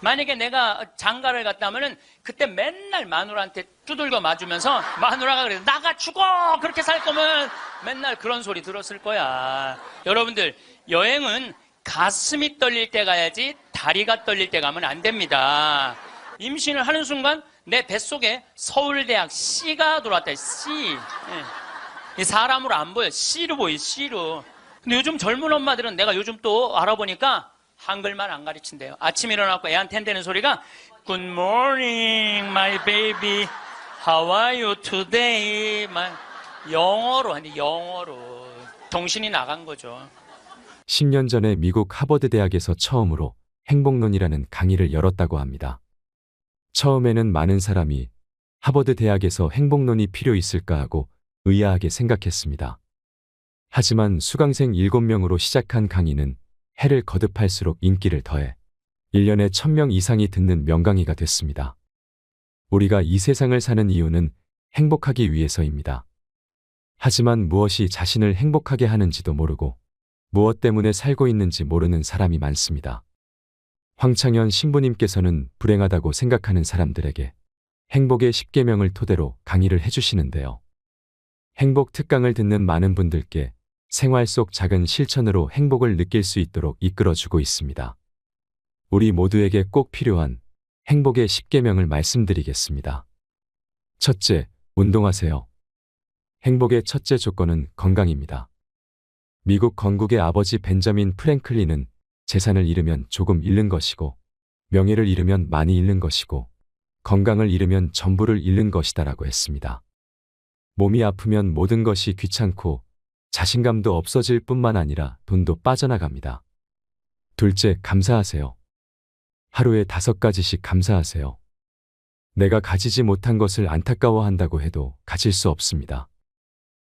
만약에 내가 장가를 갔다 하면은 그때 맨날 마누라한테 두들겨 맞으면서 마누라가 그래 나가 죽어 그렇게 살 거면 맨날 그런 소리 들었을 거야. 여러분들 여행은 가슴이 떨릴 때 가야지 다리가 떨릴 때 가면 안 됩니다. 임신을 하는 순간 내 뱃속에 서울대학 C가 들어왔다. C. 이 사람으로 안 보여. C로 보여. C로. 근데 요즘 젊은 엄마들은 내가 요즘 또 알아보니까 한글만 안 가르친대요. 아침에 일어나고 애한테 한다는 소리가 Good morning, my baby. How are you today? 영어로 하는데 영어로. 정신이 나간 거죠. 10년 전에 미국 하버드 대학에서 처음으로 행복론이라는 강의를 열었다고 합니다. 처음에는 많은 사람이 하버드 대학에서 행복론이 필요 있을까 하고 의아하게 생각했습니다. 하지만 수강생 7명으로 시작한 강의는 해를 거듭할수록 인기를 더해 1년에 1000명 이상이 듣는 명강의가 됐습니다. 우리가 이 세상을 사는 이유는 행복하기 위해서입니다. 하지만 무엇이 자신을 행복하게 하는지도 모르고 무엇 때문에 살고 있는지 모르는 사람이 많습니다. 황창현 신부님께서는 불행하다고 생각하는 사람들에게 행복의 10계명을 토대로 강의를 해주시는데요. 행복 특강을 듣는 많은 분들께 생활 속 작은 실천으로 행복을 느낄 수 있도록 이끌어주고 있습니다. 우리 모두에게 꼭 필요한 행복의 10계명을 말씀드리겠습니다. 첫째, 운동하세요. 행복의 첫째 조건은 건강입니다. 미국 건국의 아버지 벤저민 프랭클린은 재산을 잃으면 조금 잃는 것이고 명예를 잃으면 많이 잃는 것이고 건강을 잃으면 전부를 잃는 것이다라고 했습니다. 몸이 아프면 모든 것이 귀찮고 자신감도 없어질 뿐만 아니라 돈도 빠져나갑니다. 둘째, 감사하세요. 하루에 5가지씩 감사하세요. 내가 가지지 못한 것을 안타까워한다고 해도 가질 수 없습니다.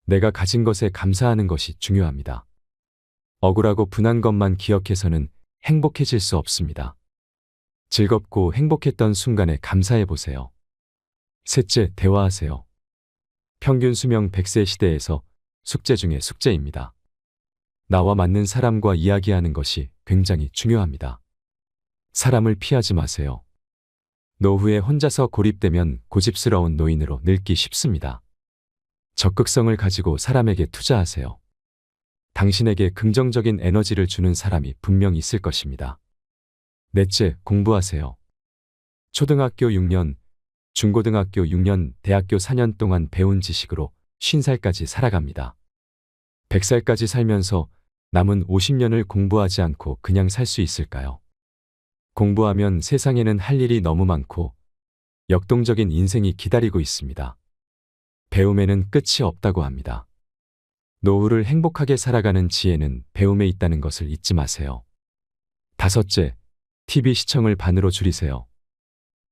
내가 가진 것에 감사하는 것이 중요합니다. 억울하고 분한 것만 기억해서는 행복해질 수 없습니다. 즐겁고 행복했던 순간에 감사해 보세요. 셋째, 대화하세요. 평균 수명 100세 시대에서 숙제 중에 숙제입니다. 나와 맞는 사람과 이야기하는 것이 굉장히 중요합니다. 사람을 피하지 마세요. 노후에 혼자서 고립되면 고집스러운 노인으로 늙기 쉽습니다. 적극성을 가지고 사람에게 투자하세요. 당신에게 긍정적인 에너지를 주는 사람이 분명 있을 것입니다. 넷째, 공부하세요. 초등학교 6년, 중고등학교 6년, 대학교 4년 동안 배운 지식으로 50살까지 살아갑니다. 100살까지 살면서 남은 50년을 공부하지 않고 그냥 살 수 있을까요? 공부하면 세상에는 할 일이 너무 많고 역동적인 인생이 기다리고 있습니다. 배움에는 끝이 없다고 합니다. 노후를 행복하게 살아가는 지혜는 배움에 있다는 것을 잊지 마세요. 다섯째, TV 시청을 반으로 줄이세요.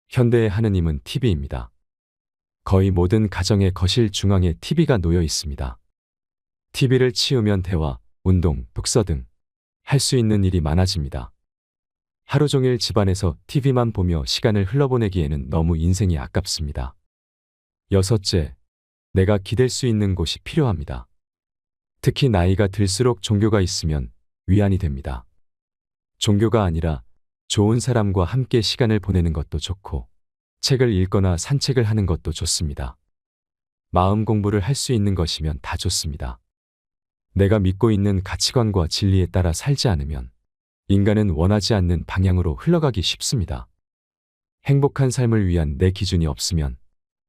현대의 하느님은 TV입니다. 거의 모든 가정의 거실 중앙에 TV가 놓여 있습니다. TV를 치우면 대화, 운동, 독서 등 할 수 있는 일이 많아집니다. 하루 종일 집안에서 TV만 보며 시간을 흘러보내기에는 너무 인생이 아깝습니다. 여섯째, 내가 기댈 수 있는 곳이 필요합니다. 특히 나이가 들수록 종교가 있으면 위안이 됩니다. 종교가 아니라 좋은 사람과 함께 시간을 보내는 것도 좋고 책을 읽거나 산책을 하는 것도 좋습니다. 마음 공부를 할 수 있는 것이면 다 좋습니다. 내가 믿고 있는 가치관과 진리에 따라 살지 않으면 인간은 원하지 않는 방향으로 흘러가기 쉽습니다. 행복한 삶을 위한 내 기준이 없으면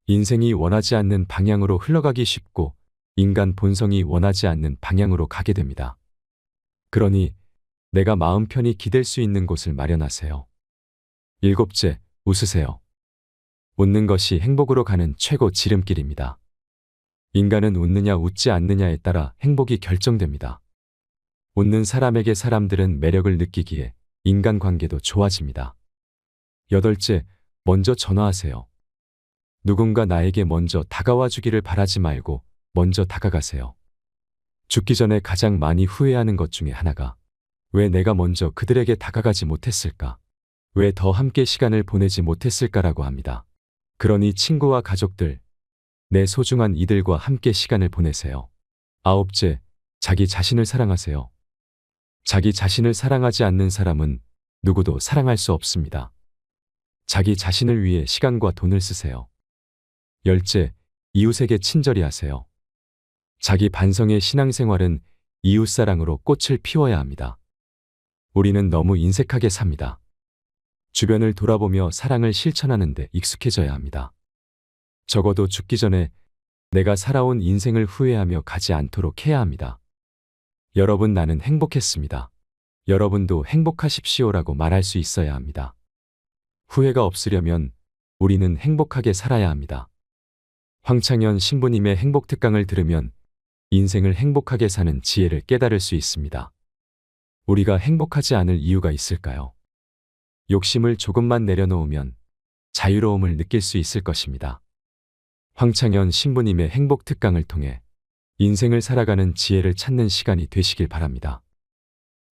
인생이 원하지 않는 방향으로 흘러가기 쉽고 인간 본성이 원하지 않는 방향으로 가게 됩니다. 그러니 내가 마음 편히 기댈 수 있는 곳을 마련하세요. 일곱째, 웃으세요. 웃는 것이 행복으로 가는 최고 지름길입니다. 인간은 웃느냐 웃지 않느냐에 따라 행복이 결정됩니다. 웃는 사람에게 사람들은 매력을 느끼기에 인간관계도 좋아집니다. 여덟째, 먼저 전화하세요. 누군가 나에게 먼저 다가와 주기를 바라지 말고 먼저 다가가세요. 죽기 전에 가장 많이 후회하는 것 중에 하나가 왜 내가 먼저 그들에게 다가가지 못했을까? 왜 더 함께 시간을 보내지 못했을까라고 합니다. 그러니 친구와 가족들, 내 소중한 이들과 함께 시간을 보내세요. 아홉째, 자기 자신을 사랑하세요. 자기 자신을 사랑하지 않는 사람은 누구도 사랑할 수 없습니다. 자기 자신을 위해 시간과 돈을 쓰세요. 열째, 이웃에게 친절히 하세요. 자기 반성의 신앙생활은 이웃사랑으로 꽃을 피워야 합니다. 우리는 너무 인색하게 삽니다. 주변을 돌아보며 사랑을 실천하는 데 익숙해져야 합니다. 적어도 죽기 전에 내가 살아온 인생을 후회하며 가지 않도록 해야 합니다. 여러분, 나는 행복했습니다. 여러분도 행복하십시오라고 말할 수 있어야 합니다. 후회가 없으려면 우리는 행복하게 살아야 합니다. 황창현 신부님의 행복특강을 들으면 인생을 행복하게 사는 지혜를 깨달을 수 있습니다. 우리가 행복하지 않을 이유가 있을까요? 욕심을 조금만 내려놓으면 자유로움을 느낄 수 있을 것입니다. 황창현 신부님의 행복특강을 통해 인생을 살아가는 지혜를 찾는 시간이 되시길 바랍니다.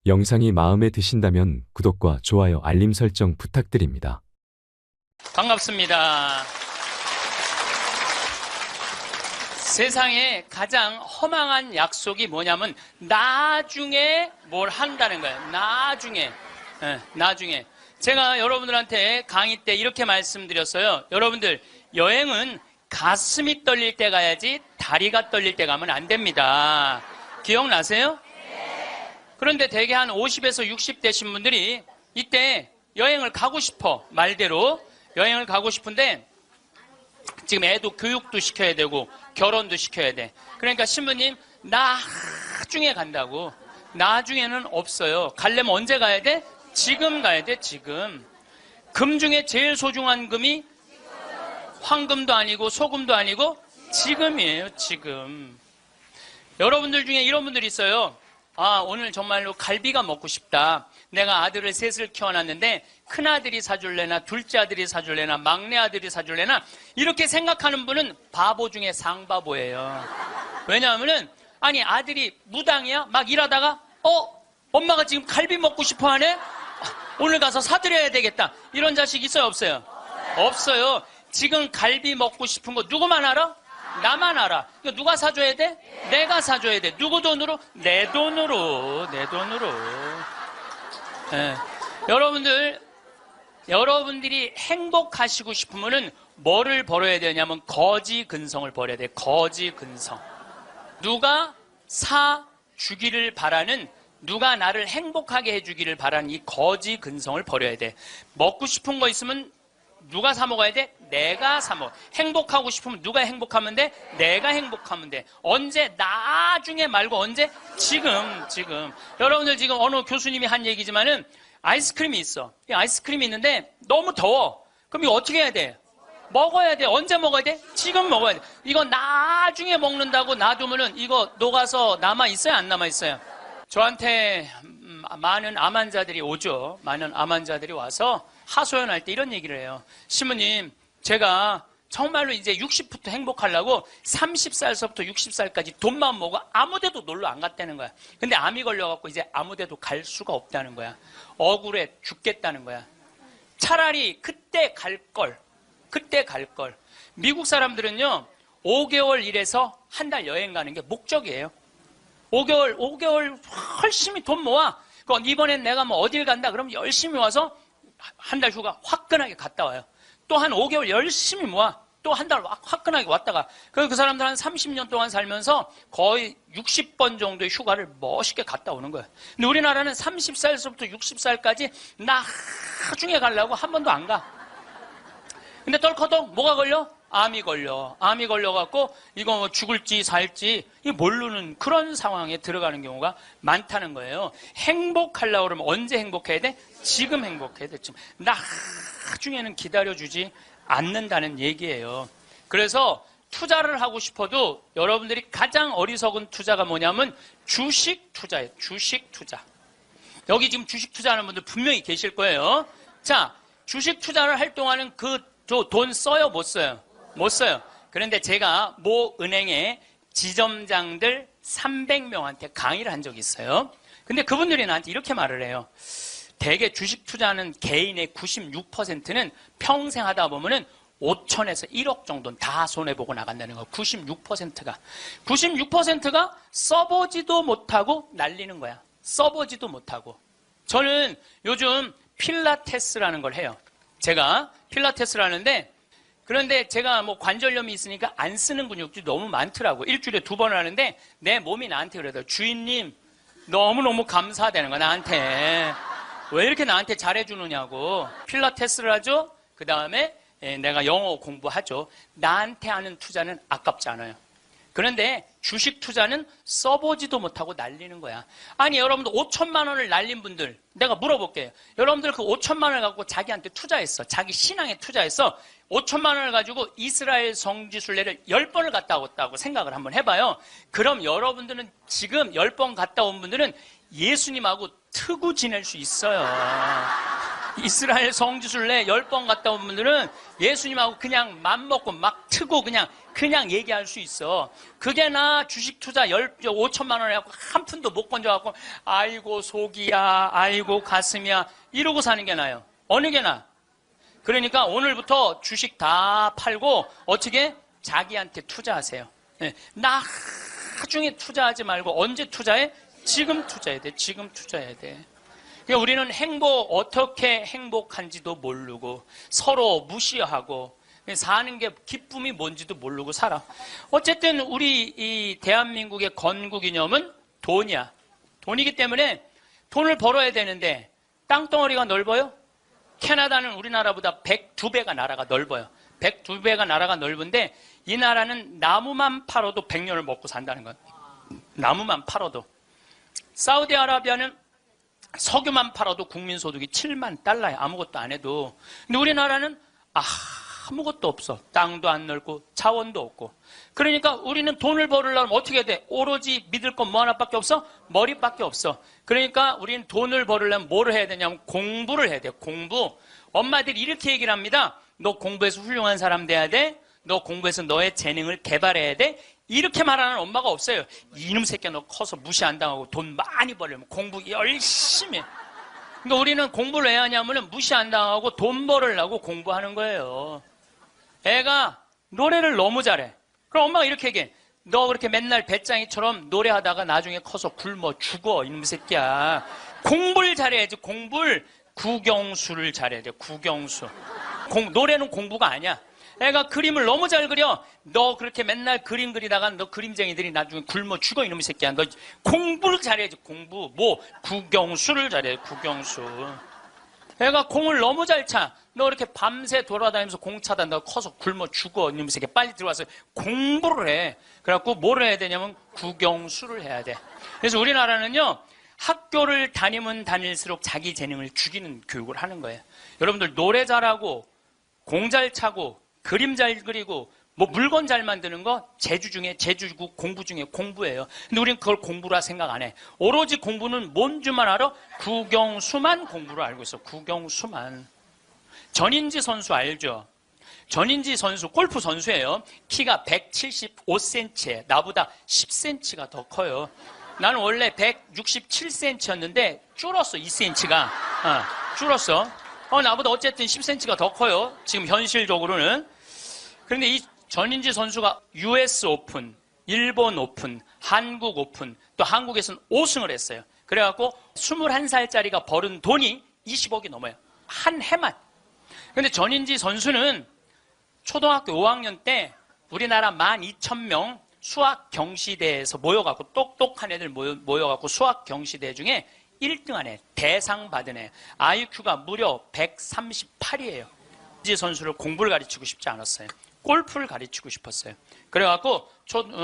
영상이 마음에 드신다면 구독과 좋아요, 알림 설정 부탁드립니다. 반갑습니다. 세상에 가장 허망한 약속이 뭐냐면 나중에 뭘 한다는 거예요. 나중에. 나중에. 제가 여러분들한테 강의 때 이렇게 말씀드렸어요. 여러분들, 여행은 가슴이 떨릴 때 가야지 다리가 떨릴 때 가면 안 됩니다. 기억나세요? 그런데 대개 한 50에서 60 되신 분들이 이때 여행을 가고 싶어. 말대로 여행을 가고 싶은데 지금 애도 교육도 시켜야 되고 결혼도 시켜야 돼. 그러니까 신부님, 나중에 간다고. 나중에는 없어요. 가려면 언제 가야 돼? 지금 가야 돼, 지금. 금 중에 제일 소중한 금이 황금도 아니고 소금도 아니고 지금이에요, 지금. 여러분들 중에 이런 분들이 있어요. 아, 오늘 정말로 갈비가 먹고 싶다. 내가 아들을 셋을 키워놨는데 큰아들이 사줄래나 둘째 아들이 사줄래나 막내 아들이 사줄래나 이렇게 생각하는 분은 바보 중에 상바보예요. 왜냐하면은 아니 아들이 무당이야? 막 일하다가 엄마가 지금 갈비 먹고 싶어 하네? 오늘 가서 사드려야 되겠다. 이런 자식 있어요, 없어요? 없어요. 지금 갈비 먹고 싶은 거 누구만 알아? 나만 알아. 이거 누가 사줘야 돼? 내가 사줘야 돼. 누구 돈으로? 내 돈으로. 내 돈으로. 여러분들이 행복하시고 싶으면은 뭐를 벌어야 되냐면 거지 근성을 벌여야 돼. 거지 근성. 누가 사주기를 바라는, 누가 나를 행복하게 해주기를 바라는 이 거지 근성을 버려야 돼. 먹고 싶은 거 있으면 누가 사 먹어야 돼? 내가 사 먹어. 행복하고 싶으면 누가 행복하면 돼? 내가 행복하면 돼. 언제? 나중에 말고 언제? 지금. 여러분들 지금 어느 교수님이 한 얘기지만은 아이스크림이 있어. 이 아이스크림이 있는데 너무 더워. 그럼 이거 어떻게 해야 돼? 먹어야 돼. 언제 먹어야 돼? 지금 먹어야 돼. 이거 나중에 먹는다고 놔두면은 이거 녹아서 남아있어요? 안 남아있어요? 저한테 많은 암 환자들이 오죠. 많은 암 환자들이 와서 하소연할 때 이런 얘기를 해요. 신부님, 제가 정말로 이제 60부터 행복하려고 30살서부터 60살까지 돈만 모으고 아무데도 놀러 안 갔다는 거야. 근데 암이 걸려갖고 이제 아무데도 갈 수가 없다는 거야. 억울해 죽겠다는 거야. 차라리 그때 갈 걸. 미국 사람들은요 5개월 일해서 한 달 여행 가는 게 목적이에요. 5개월 열심히 돈 모아. 이번엔 내가 뭐 어딜 간다 그러면 열심히 와서 한 달 휴가 화끈하게 갔다 와요. 또 한 5개월 열심히 모아. 또 한 달 화끈하게 왔다가. 그 사람들 한 30년 동안 살면서 거의 60번 정도의 휴가를 멋있게 갔다 오는 거예요. 근데 우리나라는 30살부터 60살까지 나중에 가려고 한 번도 안 가. 근데 덜커덕 뭐가 걸려? 암이 걸려갖고 이거 뭐 죽을지 살지 모르는 그런 상황에 들어가는 경우가 많다는 거예요. 행복하려고 그러면 언제 행복해야 돼? 지금 행복해야 돼. 지금. 나중에는 기다려주지 않는다는 얘기예요. 그래서 투자를 하고 싶어도 여러분들이 가장 어리석은 투자가 뭐냐면 주식 투자예요. 주식 투자. 여기 지금 주식 투자하는 분들 분명히 계실 거예요. 자, 주식 투자를 할 동안은 돈 써요? 못 써요? 못 써요. 그런데 제가 모 은행의 지점장들 300명한테 강의를 한 적이 있어요. 근데 그분들이 나한테 이렇게 말을 해요. 대개 주식 투자하는 개인의 96%는 평생 하다 보면은 5천에서 1억 정도는 다 손해보고 나간다는 거. 96%가. 96%가 써보지도 못하고 날리는 거야. 써보지도 못하고. 저는 요즘 필라테스라는 걸 해요. 제가 필라테스를 하는데 그런데 제가 뭐 관절염이 있으니까 안 쓰는 근육들이 너무 많더라고. 일주일에 2번 하는데 내 몸이 나한테 그러더라고. 주인님 너무너무 감사하다는 거야 나한테. 왜 이렇게 나한테 잘해주느냐고. 필라테스를 하죠. 그 다음에 내가 영어 공부하죠. 나한테 하는 투자는 아깝지 않아요. 그런데 주식 투자는 써보지도 못하고 날리는 거야. 아니 여러분들 5천만 원을 날린 분들 내가 물어볼게요. 여러분들 그 5천만 원을 갖고 자기한테 투자했어. 자기 신앙에 투자했어. 5천만 원을 가지고 이스라엘 성지순례를 10번을 갔다 왔다고 생각을 한번 해봐요. 그럼 여러분들은 지금 10번 갔다 온 분들은 예수님하고 트고 지낼 수 있어요. 이스라엘 성지순례 10번 갔다 온 분들은 예수님하고 그냥 맘먹고 막 트고 그냥 얘기할 수 있어. 그게 나 주식 투자 5천만 원 해갖고 한 푼도 못 건져갖고 아이고 속이야 아이고 가슴이야 이러고 사는 게 나아요. 어느 게 나아? 그러니까 오늘부터 주식 다 팔고 어떻게? 자기한테 투자하세요. 나중에 투자하지 말고 언제 투자해? 지금 투자해야 돼. 지금 투자해야 돼. 그러니까 우리는 어떻게 행복한지도 모르고 서로 무시하고 사는 게 기쁨이 뭔지도 모르고 살아. 어쨌든 우리 이 대한민국의 건국이념은 돈이야. 돈이기 때문에 돈을 벌어야 되는데 땅덩어리가 넓어요? 캐나다는 우리나라보다 102배가 나라가 넓어요. 102배가 나라가 넓은데 이 나라는 나무만 팔아도 100년을 먹고 산다는 거예요. 나무만 팔아도. 사우디아라비아는 석유만 팔아도 국민소득이 7만 달러야. 아무것도 안 해도. 근데 우리나라는 아무것도 없어. 땅도 안 넓고 자원도 없고. 그러니까 우리는 돈을 벌으려면 어떻게 해야 돼? 오로지 믿을 건 뭐 하나밖에 없어? 머리밖에 없어. 그러니까 우리는 돈을 벌으려면 뭐를 해야 되냐면 공부를 해야 돼. 공부. 엄마들이 이렇게 얘기를 합니다. 너 공부해서 훌륭한 사람 돼야 돼. 너 공부해서 너의 재능을 개발해야 돼. 이렇게 말하는 엄마가 없어요. 이놈 새끼야 너 커서 무시 안 당하고 돈 많이 벌려면 공부 열심히 해. 그러니까 우리는 공부를 왜 하냐면 무시 안 당하고 돈 벌으려고 공부하는 거예요. 애가 노래를 너무 잘해. 그럼 엄마가 이렇게 얘기해. 너 그렇게 맨날 배짱이처럼 노래하다가 나중에 커서 굶어 죽어 이놈 새끼야. 공부를 잘해야지. 공부를 국영수를 잘해야 돼. 국영수. 노래는 공부가 아니야. 애가 그림을 너무 잘 그려. 너 그렇게 맨날 그림 그리다가 너 그림쟁이들이 나중에 굶어 죽어 이놈의 새끼야. 너 공부를 잘해야지. 공부. 국영수를 잘해. 국영수. 애가 공을 너무 잘 차. 너 이렇게 밤새 돌아다니면서 공 차다. 너 커서 굶어 죽어 이놈의 새끼야. 빨리 들어와서 공부를 해. 그래갖고 뭘 해야 되냐면 국영수를 해야 돼. 그래서 우리나라는요. 학교를 다니면 다닐수록 자기 재능을 죽이는 교육을 하는 거예요. 여러분들 노래 잘하고 공 잘 차고 그림 잘 그리고 뭐 물건 잘 만드는 거 제주고 공부 중에 공부예요. 근데 우리는 그걸 공부라 생각 안 해. 오로지 공부는 뭔 줄만 알아? 국영수만 공부를 알고 있어. 국영수만. 전인지 선수 알죠? 전인지 선수 골프 선수예요. 키가 175cm에 나보다 10cm가 더 커요. 나는 원래 167cm였는데 줄었어. 2cm가. 줄었어. 나보다 어쨌든 10cm가 더 커요. 지금 현실적으로는. 그런데 이 전인지 선수가 US 오픈, 일본 오픈, 한국 오픈, 또 한국에서는 5승을 했어요. 그래갖고 21살짜리가 벌은 돈이 20억이 넘어요. 한 해만. 그런데 전인지 선수는 초등학교 5학년 때 우리나라 12,000명 수학 경시대에서 모여갖고 똑똑한 애들 모여갖고 수학 경시대 중에 1등한 애, 대상 받은 애, IQ가 무려 138이에요. 이지 선수를 공부를 가르치고 싶지 않았어요. 골프를 가르치고 싶었어요. 그래갖고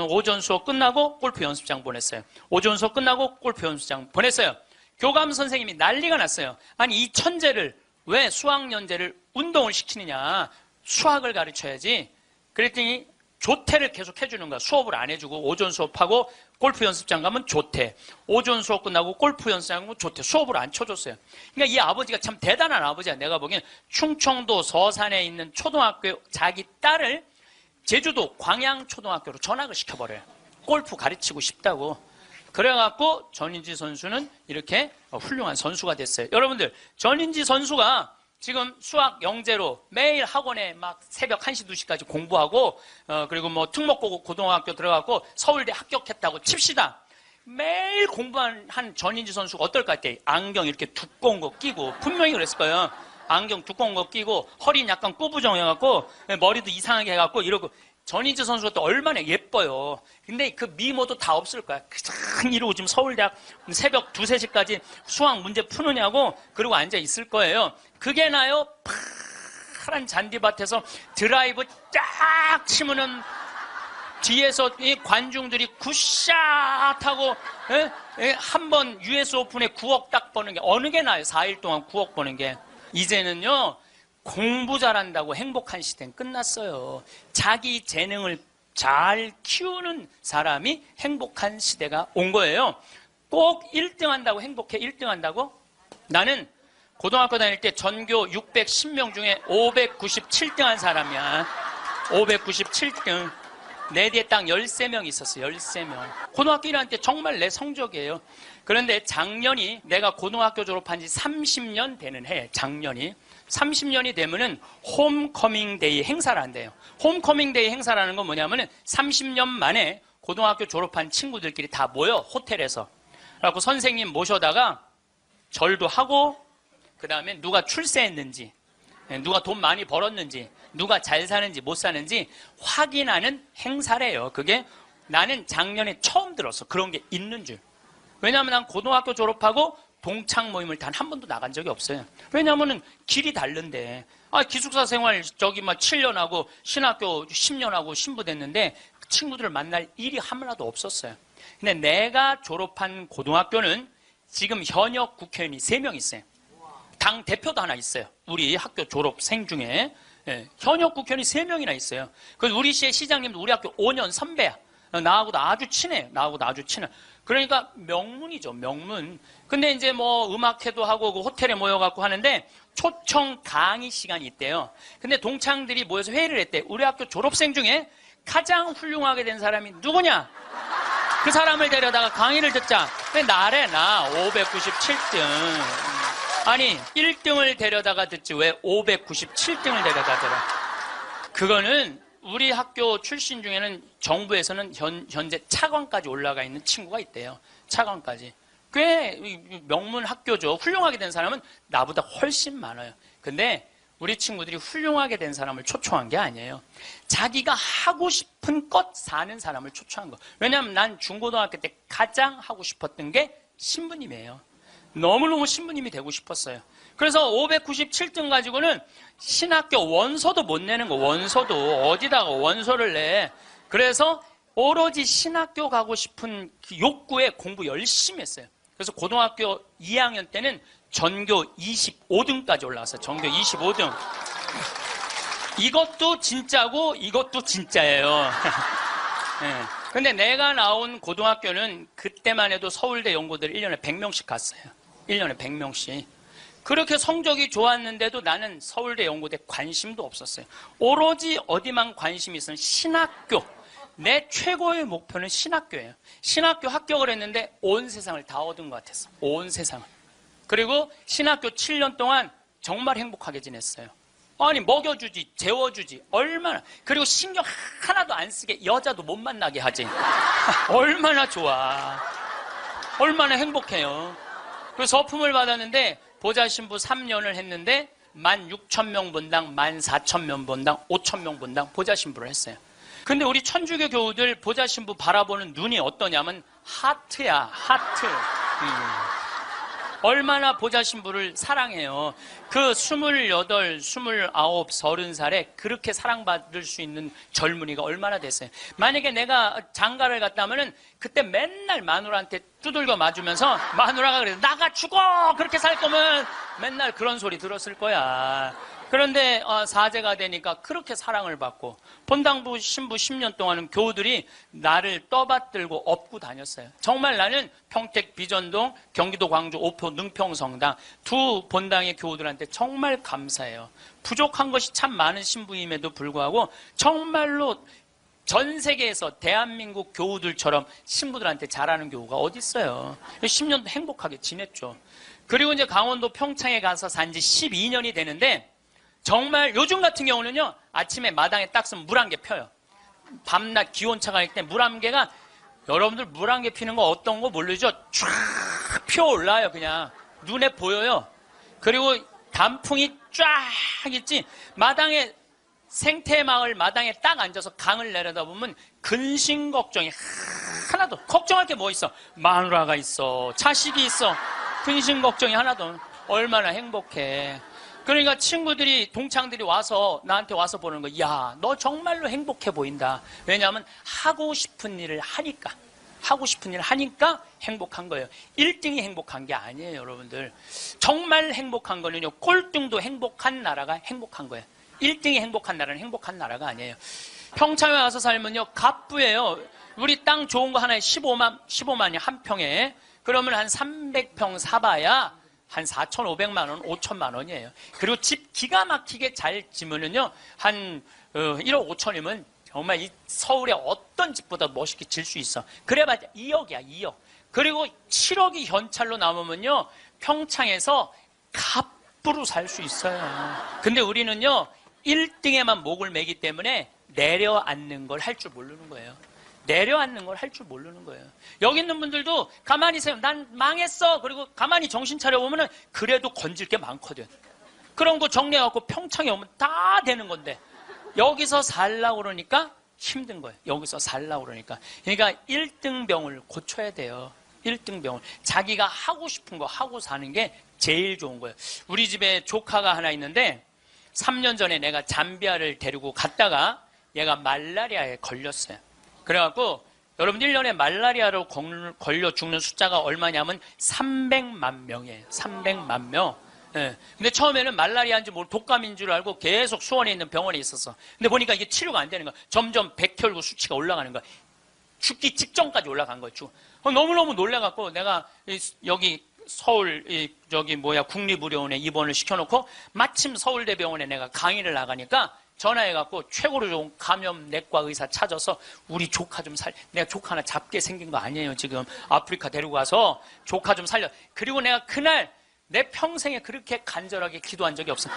오전 수업 끝나고 골프 연습장 보냈어요. 오전 수업 끝나고 골프 연습장 보냈어요. 교감 선생님이 난리가 났어요. 아니 이 천재를 왜 수학연재를 운동을 시키느냐. 수학을 가르쳐야지. 그랬더니 조퇴를 계속 해주는 거야. 수업을 안 해주고 오전 수업하고 골프 연습장 가면 조퇴. 오전 수업 끝나고 골프 연습장 가면 조퇴. 수업을 안 쳐줬어요. 그러니까 이 아버지가 참 대단한 아버지야. 내가 보기엔 충청도 서산에 있는 초등학교 자기 딸을 제주도 광양초등학교로 전학을 시켜버려요. 골프 가르치고 싶다고. 그래갖고 전인지 선수는 이렇게 훌륭한 선수가 됐어요. 여러분들 전인지 선수가 지금 수학 영재로 매일 학원에 막 새벽 1시, 2시까지 공부하고 그리고 뭐 특목고등학교 들어가고 서울대 합격했다고 칩시다. 매일 공부한 전인지 선수가 어떨 것 같아요? 안경 이렇게 두꺼운 거 끼고 분명히 그랬을 거예요. 안경 두꺼운 거 끼고 허리는 약간 꾸부정해갖고 머리도 이상하게 해갖고 이러고 전희재 선수가 또 얼마나 예뻐요. 근데 그 미모도 다 없을 거야. 그냥 이러고 지금 서울대학 새벽 2, 3시까지 수학 문제 푸느냐고 그러고 앉아 있을 거예요. 그게 나요? 파란 잔디밭에서 드라이브 쫙 치면은 뒤에서 이 관중들이 굿샷 하고 한번 US 오픈에 9억 딱 버는 게 어느 게 나요? 4일 동안 9억 버는 게. 이제는요. 공부 잘한다고 행복한 시대는 끝났어요. 자기 재능을 잘 키우는 사람이 행복한 시대가 온 거예요. 꼭 1등 한다고 행복해? 1등 한다고? 나는 고등학교 다닐 때 전교 610명 중에 597등 한 사람이야. 597등. 내 뒤에 딱 13명 있었어. 13명. 고등학교 1학년 때 정말 내 성적이에요. 그런데 작년이 내가 고등학교 졸업한 지 30년 되는 해. 작년이. 30년이 되면은 홈커밍 데이 행사를 한대요. 홈커밍 데이 행사라는 건 뭐냐면은 30년 만에 고등학교 졸업한 친구들끼리 다 모여 호텔에서. 그래갖고 선생님 모셔다가 절도 하고 그 다음에 누가 출세했는지 누가 돈 많이 벌었는지 누가 잘 사는지 못 사는지 확인하는 행사래요. 그게 나는 작년에 처음 들었어. 그런 게 있는 줄. 왜냐하면 난 고등학교 졸업하고 동창 모임을 단 한 번도 나간 적이 없어요. 왜냐하면 길이 다른데. 기숙사 생활 저기 막 7년 하고 신학교 10년 하고 신부됐는데 친구들을 만날 일이 하나도 없었어요. 근데 내가 졸업한 고등학교는 지금 현역 국회의원이 3명 있어요. 당 대표도 하나 있어요. 우리 학교 졸업생 중에. 현역 국회의원이 3명이나 있어요. 그래서 우리 시의 시장님도 우리 학교 5년 선배야. 나하고도 아주 친해. 나하고도 아주 친해. 그러니까 명문이죠, 명문. 근데 이제 뭐 음악회도 하고 그 호텔에 모여갖고 하는데 초청 강의 시간이 있대요. 근데 동창들이 모여서 회의를 했대. 우리 학교 졸업생 중에 가장 훌륭하게 된 사람이 누구냐? 그 사람을 데려다가 강의를 듣자. 근데 나래, 나 597등. 아니 1등을 데려다가 듣지 왜 597등을 데려다 들어. 그거는 우리 학교 출신 중에는 정부에서는 현재 차관까지 올라가 있는 친구가 있대요. 차관까지. 꽤 명문 학교죠. 훌륭하게 된 사람은 나보다 훨씬 많아요. 근데 우리 친구들이 훌륭하게 된 사람을 초청한 게 아니에요. 자기가 하고 싶은 것 사는 사람을 초청한 거. 왜냐하면 난 중고등학교 때 가장 하고 싶었던 게 신부님이에요. 너무너무 신부님이 되고 싶었어요. 그래서 597등 가지고는 신학교 원서도 못 내는 거. 원서도 어디다가 원서를 내. 그래서 오로지 신학교 가고 싶은 그 욕구에 공부 열심히 했어요. 그래서 고등학교 2학년 때는 전교 25등까지 올라왔어요. 전교 25등. 이것도 진짜고 이것도 진짜예요. 네. 근데 내가 나온 고등학교는 그때만 해도 서울대 연고들 1년에 100명씩 갔어요. 1년에 100명씩. 그렇게 성적이 좋았는데도 나는 서울대 연고대 관심도 없었어요. 오로지 어디만 관심이 있으면 신학교. 내 최고의 목표는 신학교예요. 신학교 합격을 했는데 온 세상을 다 얻은 것 같았어. 온 세상을. 그리고 신학교 7년 동안 정말 행복하게 지냈어요. 아니 먹여주지, 재워주지, 얼마나. 그리고 신경 하나도 안 쓰게 여자도 못 만나게 하지. 얼마나 좋아. 얼마나 행복해요. 그래서 서품을 받았는데 보좌 신부 3년을 했는데 16,000명 본당, 14,000명 본당, 5,000명 본당 보좌 신부를 했어요. 근데 우리 천주교 교우들 보좌 신부 바라보는 눈이 어떠냐면 하트야, 하트. 얼마나 보좌 신부를 사랑해요. 그 28, 29, 30살에 그렇게 사랑받을 수 있는 젊은이가 얼마나 됐어요. 만약에 내가 장가를 갔다면은 그때 맨날 마누라한테 두들겨 맞으면서 마누라가 그래서 나가 죽어! 그렇게 살 거면 맨날 그런 소리 들었을 거야. 그런데 사제가 되니까 그렇게 사랑을 받고 본당부 신부 10년 동안은 교우들이 나를 떠받들고 업고 다녔어요. 정말 나는 평택 비전동, 경기도 광주 오포 능평성당 두 본당의 교우들한테 정말 감사해요. 부족한 것이 참 많은 신부임에도 불구하고 정말로 전 세계에서 대한민국 교우들처럼 신부들한테 잘하는 교우가 어디 있어요. 10년도 행복하게 지냈죠. 그리고 이제 강원도 평창에 가서 산 지 12년이 되는데 정말 요즘 같은 경우는요, 아침에 마당에 딱 쓰면 물 한 개 펴요. 밤낮 기온차가 있을 때 물 한 개가, 여러분들 물 한 개 피는 거 어떤 거 모르죠? 쫙 피어올라요, 그냥. 눈에 보여요. 그리고 단풍이 쫙 있지. 마당에 생태마을 마당에 딱 앉아서 강을 내려다보면 근심 걱정이 하나도, 걱정할 게 뭐 있어? 마누라가 있어, 자식이 있어, 근심 걱정이 하나도. 얼마나 행복해. 그러니까 친구들이, 동창들이 와서 나한테 와서 보는 거, 야, 너 정말로 행복해 보인다. 왜냐하면 하고 싶은 일을 하니까. 하고 싶은 일을 하니까 행복한 거예요. 1등이 행복한 게 아니에요, 여러분들. 정말 행복한 거는요, 꼴등도 행복한 나라가 행복한 거예요. 1등이 행복한 나라는 행복한 나라가 아니에요. 평창에 와서 살면요, 갑부예요. 우리 땅 좋은 거 하나에 15만이 한 평에. 그러면 한 300평 사봐야 한 4,500만 원, 5천만 원이에요. 그리고 집 기가 막히게 잘 지면은요, 한 1억 5천이면 정말 이 서울의 어떤 집보다 멋있게 질 수 있어. 그래봤자 2억이야, 2억. 그리고 7억이 현찰로 남으면요, 평창에서 갑부로 살 수 있어요. 근데 우리는요, 1등에만 목을 매기 때문에 내려앉는 걸 할 줄 모르는 거예요. 내려앉는 걸 할 줄 모르는 거예요. 여기 있는 분들도 가만히 있어요. 난 망했어. 그리고 가만히 정신 차려보면 그래도 건질 게 많거든. 그런 거 정리해갖고 평창에 오면 다 되는 건데, 여기서 살라고 그러니까 힘든 거예요. 여기서 살라고 그러니까. 그러니까 1등병을 고쳐야 돼요. 1등병을. 자기가 하고 싶은 거 하고 사는 게 제일 좋은 거예요. 우리 집에 조카가 하나 있는데 3년 전에 내가 잠비아를 데리고 갔다가 얘가 말라리아에 걸렸어요. 그래갖고 여러분 1년에 말라리아로 걸려 죽는 숫자가 얼마냐면 300만 명이에요. 300만 명. 예. 근데 처음에는 말라리아인지 모르고 독감인 줄 알고 계속 수원에 있는 병원에 있었어. 근데 보니까 이게 치료가 안 되는 거야. 점점 백혈구 수치가 올라가는 거야. 죽기 직전까지 올라간 거야. 너무너무 놀래갖고 내가 여기 서울 국립의료원에 입원을 시켜놓고 마침 서울대병원에 내가 강의를 나가니까 전화해갖고 최고로 좋은 감염내과 의사 찾아서 우리 조카 좀 내가 조카 하나 잡게 생긴 거 아니에요. 지금 아프리카 데리고 가서 조카 좀 살려. 그리고 내가 그날 내 평생에 그렇게 간절하게 기도한 적이 없어.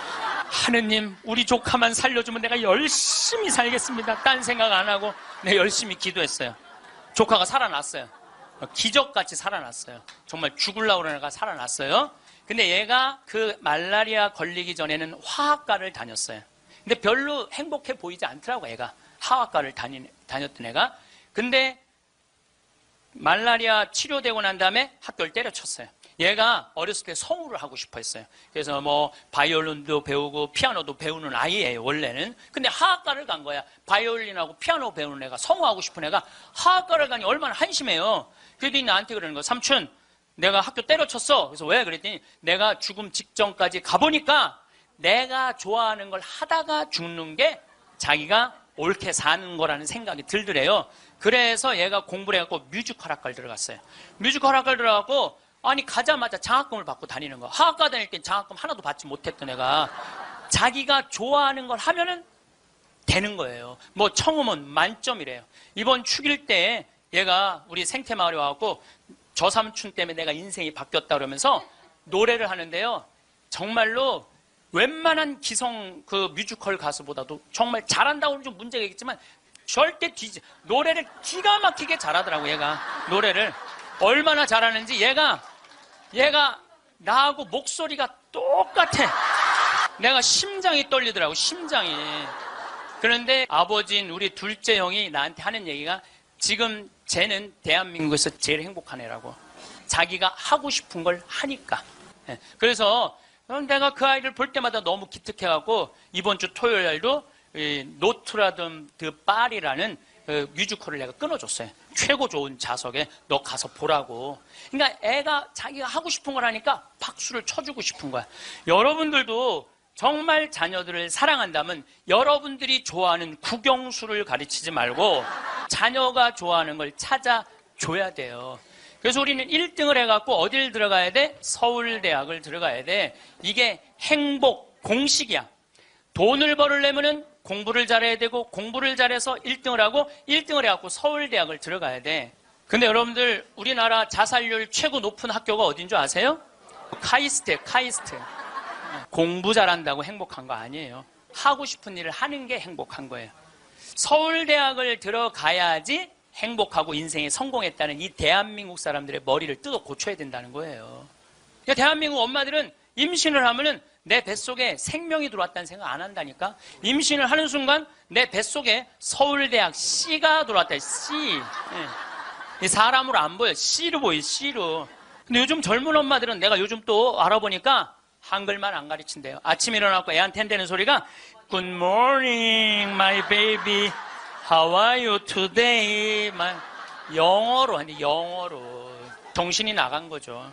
하느님, 우리 조카만 살려주면 내가 열심히 살겠습니다. 딴 생각 안 하고 내가 열심히 기도했어요. 조카가 살아났어요. 기적같이 살아났어요. 정말 죽으려고 그러는 애가 살아났어요. 근데 얘가 그 말라리아 걸리기 전에는 화학과를 다녔어요. 근데 별로 행복해 보이지 않더라고, 애가. 화학과를 다녔던 애가. 근데 말라리아 치료되고 난 다음에 학교를 때려쳤어요. 얘가 어렸을 때 성우를 하고 싶어 했어요. 그래서 뭐 바이올린도 배우고 피아노도 배우는 아이예요, 원래는. 근데 화학과를 간 거야. 바이올린하고 피아노 배우는 애가, 성우하고 싶은 애가 화학과를 가니 얼마나 한심해요. 그랬더니 나한테 그러는 거야. 삼촌, 내가 학교 때려쳤어. 그래서 왜? 그랬더니 내가 죽음 직전까지 가보니까 내가 좋아하는 걸 하다가 죽는 게 자기가 옳게 사는 거라는 생각이 들더래요. 그래서 얘가 공부를 해갖고 뮤지컬 학과를 들어갔어요. 뮤지컬 학과를 들어가고 아니 가자마자 장학금을 받고 다니는 거. 화학과 다닐 땐 장학금 하나도 받지 못했던 애가 자기가 좋아하는 걸 하면은 되는 거예요. 뭐 청음은 만점이래요. 이번 축일 때 얘가 우리 생태마을에 와갖고 저 삼촌 때문에 내가 인생이 바뀌었다 그러면서 노래를 하는데요. 정말로 웬만한 기성 그 뮤지컬 가수보다도 정말 잘한다고 하면 좀 문제가 있겠지만 절대 노래를 기가 막히게 잘하더라고. 얘가 노래를 얼마나 잘하는지. 얘가 나하고 목소리가 똑같아. 내가 심장이 떨리더라고, 심장이. 그런데 아버지인 우리 둘째 형이 나한테 하는 얘기가 지금 쟤는 대한민국에서 제일 행복한 애라고. 자기가 하고 싶은 걸 하니까. 그래서 내가 그 아이를 볼 때마다 너무 기특해갖고 이번 주 토요일 날도 노트라담 드 파리라는 뮤지컬을 내가 끊어줬어요. 최고 좋은 좌석에 너 가서 보라고. 그러니까 애가 자기가 하고 싶은 걸 하니까 박수를 쳐주고 싶은 거야. 여러분들도 정말 자녀들을 사랑한다면 여러분들이 좋아하는 국영수를 가르치지 말고 자녀가 좋아하는 걸 찾아줘야 돼요. 그래서 우리는 1등을 해갖고 어딜 들어가야 돼? 서울대학을 들어가야 돼. 이게 행복 공식이야. 돈을 벌으려면은 공부를 잘해야 되고 공부를 잘해서 1등을 하고 1등을 해갖고 서울대학을 들어가야 돼. 근데 여러분들 우리나라 자살률 최고 높은 학교가 어딘 줄 아세요? 카이스트예요. 카이스트. 공부 잘한다고 행복한 거 아니에요. 하고 싶은 일을 하는 게 행복한 거예요. 서울대학을 들어가야지 행복하고 인생에 성공했다는 이 대한민국 사람들의 머리를 뜯어 고쳐야 된다는 거예요. 그러니까 대한민국 엄마들은 임신을 하면은 내 뱃속에 생명이 들어왔다는 생각 안 한다니까. 임신을 하는 순간 내 뱃속에 서울대학 C가 들어왔다. C. 이 사람으로 안 보여. C로 보여. C로. 근데 요즘 젊은 엄마들은 내가 요즘 또 알아보니까 한글만 안 가르친대요. 아침에 일어나고 애한테 한다는 소리가 Good morning, my baby. How are you today? 영어로 하는데 영어로. 정신이 나간 거죠.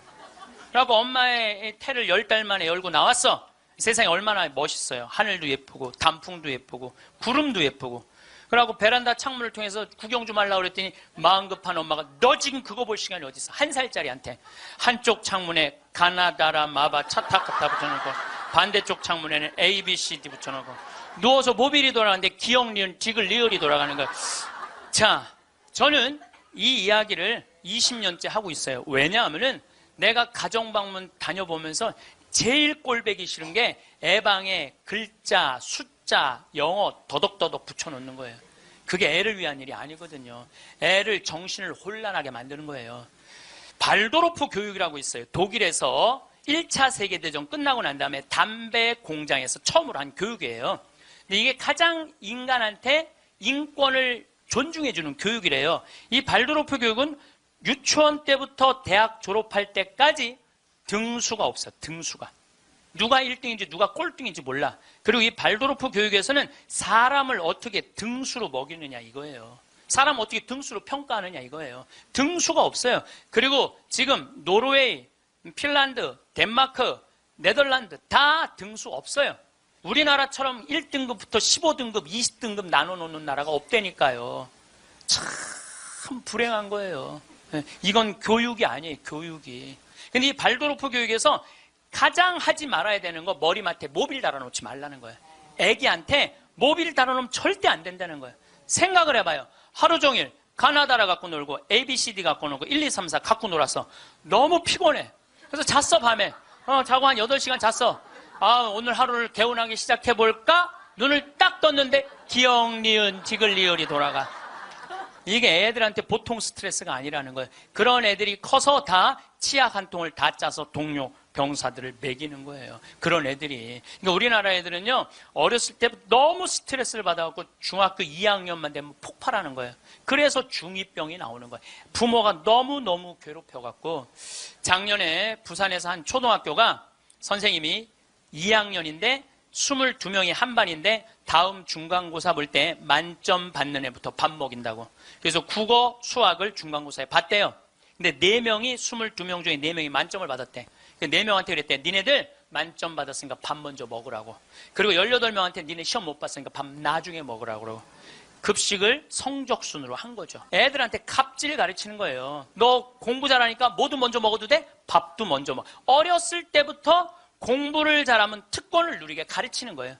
그래갖고 엄마의 태를 10달 만에 열고 나왔어. 세상이 얼마나 멋있어요. 하늘도 예쁘고 단풍도 예쁘고 구름도 예쁘고. 그래갖고 베란다 창문을 통해서 구경 좀 하려고 그랬더니 마음 급한 엄마가 너 지금 그거 볼 시간이 어디 있어. 1살짜리한테 한쪽 창문에 가나다라 마바 차타카타 붙여놓고 반대쪽 창문에는 A, B, C, D 붙여놓고 누워서 모빌이 돌아가는데 기억, 리을, 디귿, 리을이 돌아가는 거예요. 자, 저는 이 이야기를 20년째 하고 있어요. 왜냐하면은 내가 가정방문 다녀보면서 제일 꼴배기 싫은 게 애방에 글자, 숫자, 영어 더덕더덕 붙여놓는 거예요. 그게 애를 위한 일이 아니거든요. 애를 정신을 혼란하게 만드는 거예요. 발도르프 교육이라고 있어요. 독일에서 1차 세계대전 끝나고 난 다음에 담배 공장에서 처음으로 한 교육이에요. 근데 이게 가장 인간한테 인권을 존중해주는 교육이래요. 이 발도르프 교육은 유치원 때부터 대학 졸업할 때까지 등수가 없어. 등수가. 누가 1등인지 누가 꼴등인지 몰라. 그리고 이 발도르프 교육에서는 사람을 어떻게 등수로 먹이느냐 이거예요. 사람 어떻게 등수로 평가하느냐 이거예요. 등수가 없어요. 그리고 지금 노르웨이, 핀란드, 덴마크, 네덜란드 다 등수 없어요. 우리나라처럼 1등급부터 15등급, 20등급 나눠놓는 나라가 없다니까요. 참 불행한 거예요. 이건 교육이 아니에요. 교육이. 근데 이 발도르프 교육에서 가장 하지 말아야 되는 거 머리맡에 모빌 달아놓지 말라는 거예요. 애기한테 모빌 달아놓으면 절대 안 된다는 거예요. 생각을 해봐요. 하루 종일 가나다라 갖고 놀고 ABCD 갖고 놀고 1, 2, 3, 4 갖고 놀아서 너무 피곤해. 그래서 잤어 밤에. 자고 한 8시간 잤어. 오늘 하루를 개운하게 시작해볼까? 눈을 딱 떴는데 기억, 니은, 디귿, 리을이 돌아가. 이게 애들한테 보통 스트레스가 아니라는 거예요. 그런 애들이 커서 다 치약 한 통을 다 짜서 동료 병사들을 먹이는 거예요. 그런 애들이. 그러니까 우리나라 애들은요, 어렸을 때부터 너무 스트레스를 받아갖고 중학교 2학년만 되면 폭발하는 거예요. 그래서 중2병이 나오는 거예요. 부모가 너무너무 괴롭혀갖고, 작년에 부산에서 한 초등학교가 선생님이 2학년인데 22명이 한 반인데 다음 중간고사 볼 때 만점 받는 애부터 밥 먹인다고. 그래서 국어, 수학을 중간고사에 봤대요. 근데 4명이 22명 중에 4명이 만점을 받았대. 4명한테 그랬대. 니네들 만점 받았으니까 밥 먼저 먹으라고. 그리고 18명한테 니네 시험 못 봤으니까 밥 나중에 먹으라고. 그러고 급식을 성적순으로 한 거죠. 애들한테 갑질 가르치는 거예요. 너 공부 잘하니까 뭐도 먼저 먹어도 돼? 밥도 먼저 먹어. 어렸을 때부터 공부를 잘하면 특권을 누리게 가르치는 거예요.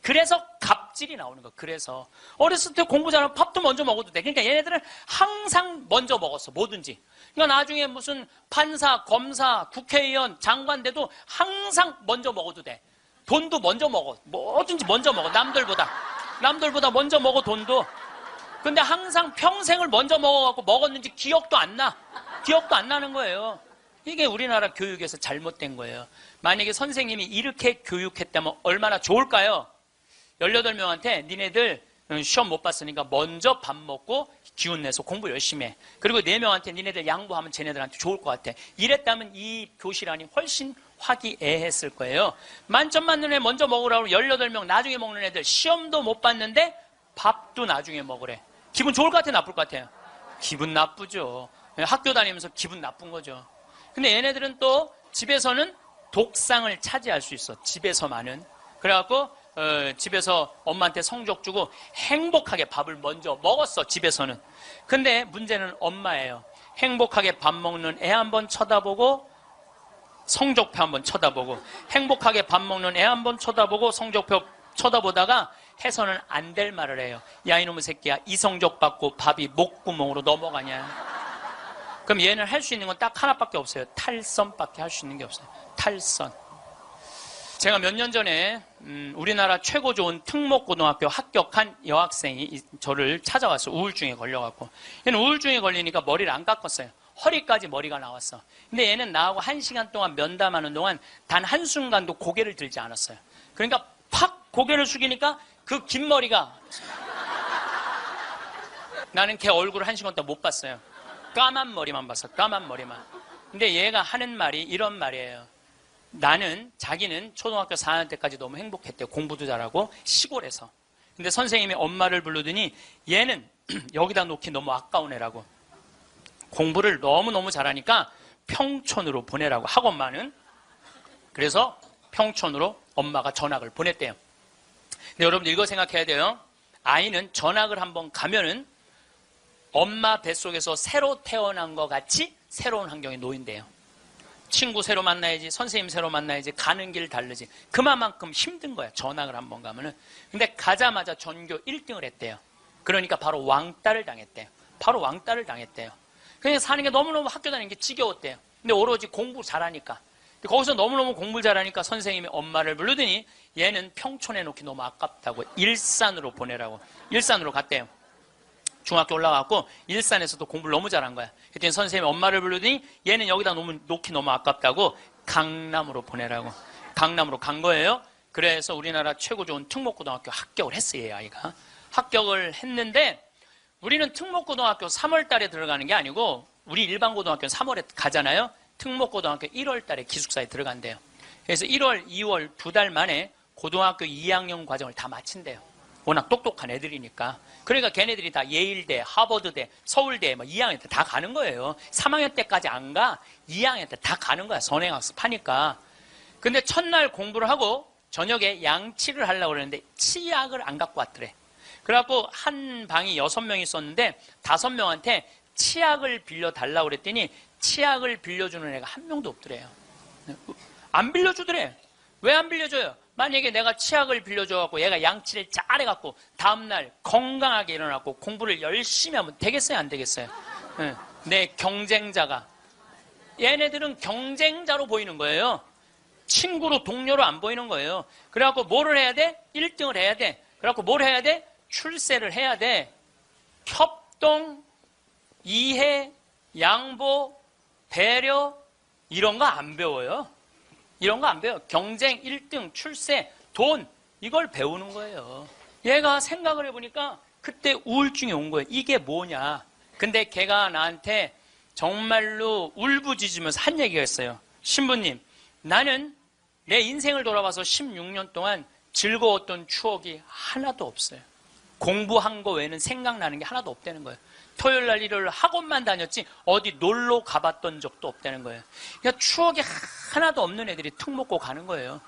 그래서 갑질이 나오는 거예요. 그래서 어렸을 때 공부 잘하면 밥도 먼저 먹어도 돼. 그러니까 얘네들은 항상 먼저 먹었어. 뭐든지. 그러니까 나중에 무슨 판사, 검사, 국회의원, 장관 돼도 항상 먼저 먹어도 돼. 돈도 먼저 먹어. 뭐든지 먼저 먹어. 남들보다 먼저 먹어. 돈도. 근데 항상 평생을 먼저 먹어갖고 먹었는지 기억도 안 나. 기억도 안 나는 거예요. 이게 우리나라 교육에서 잘못된 거예요. 만약에 선생님이 이렇게 교육했다면 얼마나 좋을까요? 18명한테 니네들 시험 못 봤으니까 먼저 밥 먹고 기운 내서 공부 열심히 해. 그리고 4명한테 니네들 양보하면 쟤네들한테 좋을 것 같아. 이랬다면 이 교실 안이 훨씬 화기애애했을 거예요. 만점 맞는 애 먼저 먹으라고 18명 나중에 먹는 애들 시험도 못 봤는데 밥도 나중에 먹으래. 기분 좋을 것 같아요? 나쁠 것 같아요? 기분 나쁘죠. 학교 다니면서 기분 나쁜 거죠. 근데 얘네들은 또 집에서는 독상을 차지할 수 있어. 집에서만은. 그래갖고 집에서 엄마한테 성적 주고 행복하게 밥을 먼저 먹었어. 집에서는. 근데 문제는 엄마예요. 행복하게 밥 먹는 애 한번 쳐다보고 성적표 한번 쳐다보고 행복하게 밥 먹는 애 한번 쳐다보고 성적표 쳐다보다가 해서는 안 될 말을 해요. 야 이놈의 새끼야, 이 성적 받고 밥이 목구멍으로 넘어가냐. 그럼 얘는 할 수 있는 건 딱 하나밖에 없어요. 탈선밖에 할 수 있는 게 없어요. 탈선. 제가 몇 년 전에 우리나라 최고 좋은 특목고등학교 합격한 여학생이 저를 찾아왔어요. 우울증에 걸려갖고. 얘는 우울증에 걸리니까 머리를 안 깎았어요. 허리까지 머리가 나왔어. 근데 얘는 나하고 1시간 동안 면담하는 동안 단 한순간도 고개를 들지 않았어요. 그러니까 팍 고개를 숙이니까 그 긴 머리가, 나는 걔 얼굴을 1시간 동안 못 봤어요. 까만 머리만 봤어. 까만 머리만. 근데 얘가 하는 말이 이런 말이에요. 자기는 초등학교 4학년 때까지 너무 행복했대요. 공부도 잘하고 시골에서. 근데 선생님이 엄마를 부르더니 얘는 여기다 놓기 너무 아까운 애라고. 공부를 너무너무 잘하니까 평촌으로 보내라고, 학원만은. 그래서 평촌으로 엄마가 전학을 보냈대요. 근데 여러분들 이거 생각해야 돼요. 아이는 전학을 한번 가면은 엄마 뱃속에서 새로 태어난 것 같이 새로운 환경에 놓인대요. 친구 새로 만나야지, 선생님 새로 만나야지, 가는 길 다르지. 그만큼 힘든 거야, 전학을 한번 가면은. 근데 가자마자 전교 1등을 했대요. 그러니까 바로 왕따를 당했대요. 바로 왕따를 당했대요. 그냥 사는 게 너무너무 학교 다니는 게 지겨웠대요. 근데 오로지 공부 잘하니까. 거기서 너무너무 공부를 잘하니까 선생님이 엄마를 부르더니 얘는 평촌에 놓기 너무 아깝다고 일산으로 보내라고. 일산으로 갔대요. 중학교 올라왔고 일산에서도 공부를 너무 잘한 거야. 그랬더니 선생님이 엄마를 부르더니 얘는 여기다 놓기 너무 아깝다고 강남으로 보내라고. 강남으로 간 거예요. 그래서 우리나라 최고 좋은 특목고등학교 합격을 했어요, 이 아이가. 합격을 했는데 우리는 특목고등학교 3월 달에 들어가는 게 아니고 우리 일반고등학교는 3월에 가잖아요. 특목고등학교 1월 달에 기숙사에 들어간대요. 그래서 1월, 2월 2달 만에 고등학교 2학년 과정을 다 마친대요. 워낙 똑똑한 애들이니까. 그러니까 걔네들이 다 예일대, 하버드대, 서울대 2학년 때 다 가는 거예요. 3학년 때까지 안 가. 2학년 때 다 가는 거야. 선행학습 하니까. 근데 첫날 공부를 하고 저녁에 양치를 하려고 그랬는데 치약을 안 갖고 왔더래. 그래갖고 한 방이 6명이 있었는데 5명한테 치약을 빌려달라고 그랬더니 치약을 빌려주는 애가 한 명도 없더래요. 안 빌려주더래. 왜 안 빌려줘요? 만약에 내가 치약을 빌려줘갖고 얘가 양치를 잘해갖고 다음날 건강하게 일어나고 공부를 열심히 하면 되겠어요? 안 되겠어요? 내 경쟁자가. 얘네들은 경쟁자로 보이는 거예요. 친구로, 동료로 안 보이는 거예요. 그래갖고 뭐를 해야 돼? 1등을 해야 돼. 그래갖고 뭘 해야 돼? 출세를 해야 돼. 협동, 이해, 양보, 배려, 이런 거 안 배워요. 이런 거 안 배워요. 경쟁, 1등, 출세, 돈, 이걸 배우는 거예요. 얘가 생각을 해보니까 그때 우울증이 온 거예요. 이게 뭐냐. 근데 걔가 나한테 정말로 울부짖으면서 한 얘기가 있어요. 신부님, 나는 내 인생을 돌아봐서 16년 동안 즐거웠던 추억이 하나도 없어요. 공부한 거 외에는 생각나는 게 하나도 없다는 거예요. 토요일 날 일요일 학원만 다녔지 어디 놀러 가봤던 적도 없다는 거예요. 그러니까 추억이 하나도 없는 애들이 특목고 가는 거예요.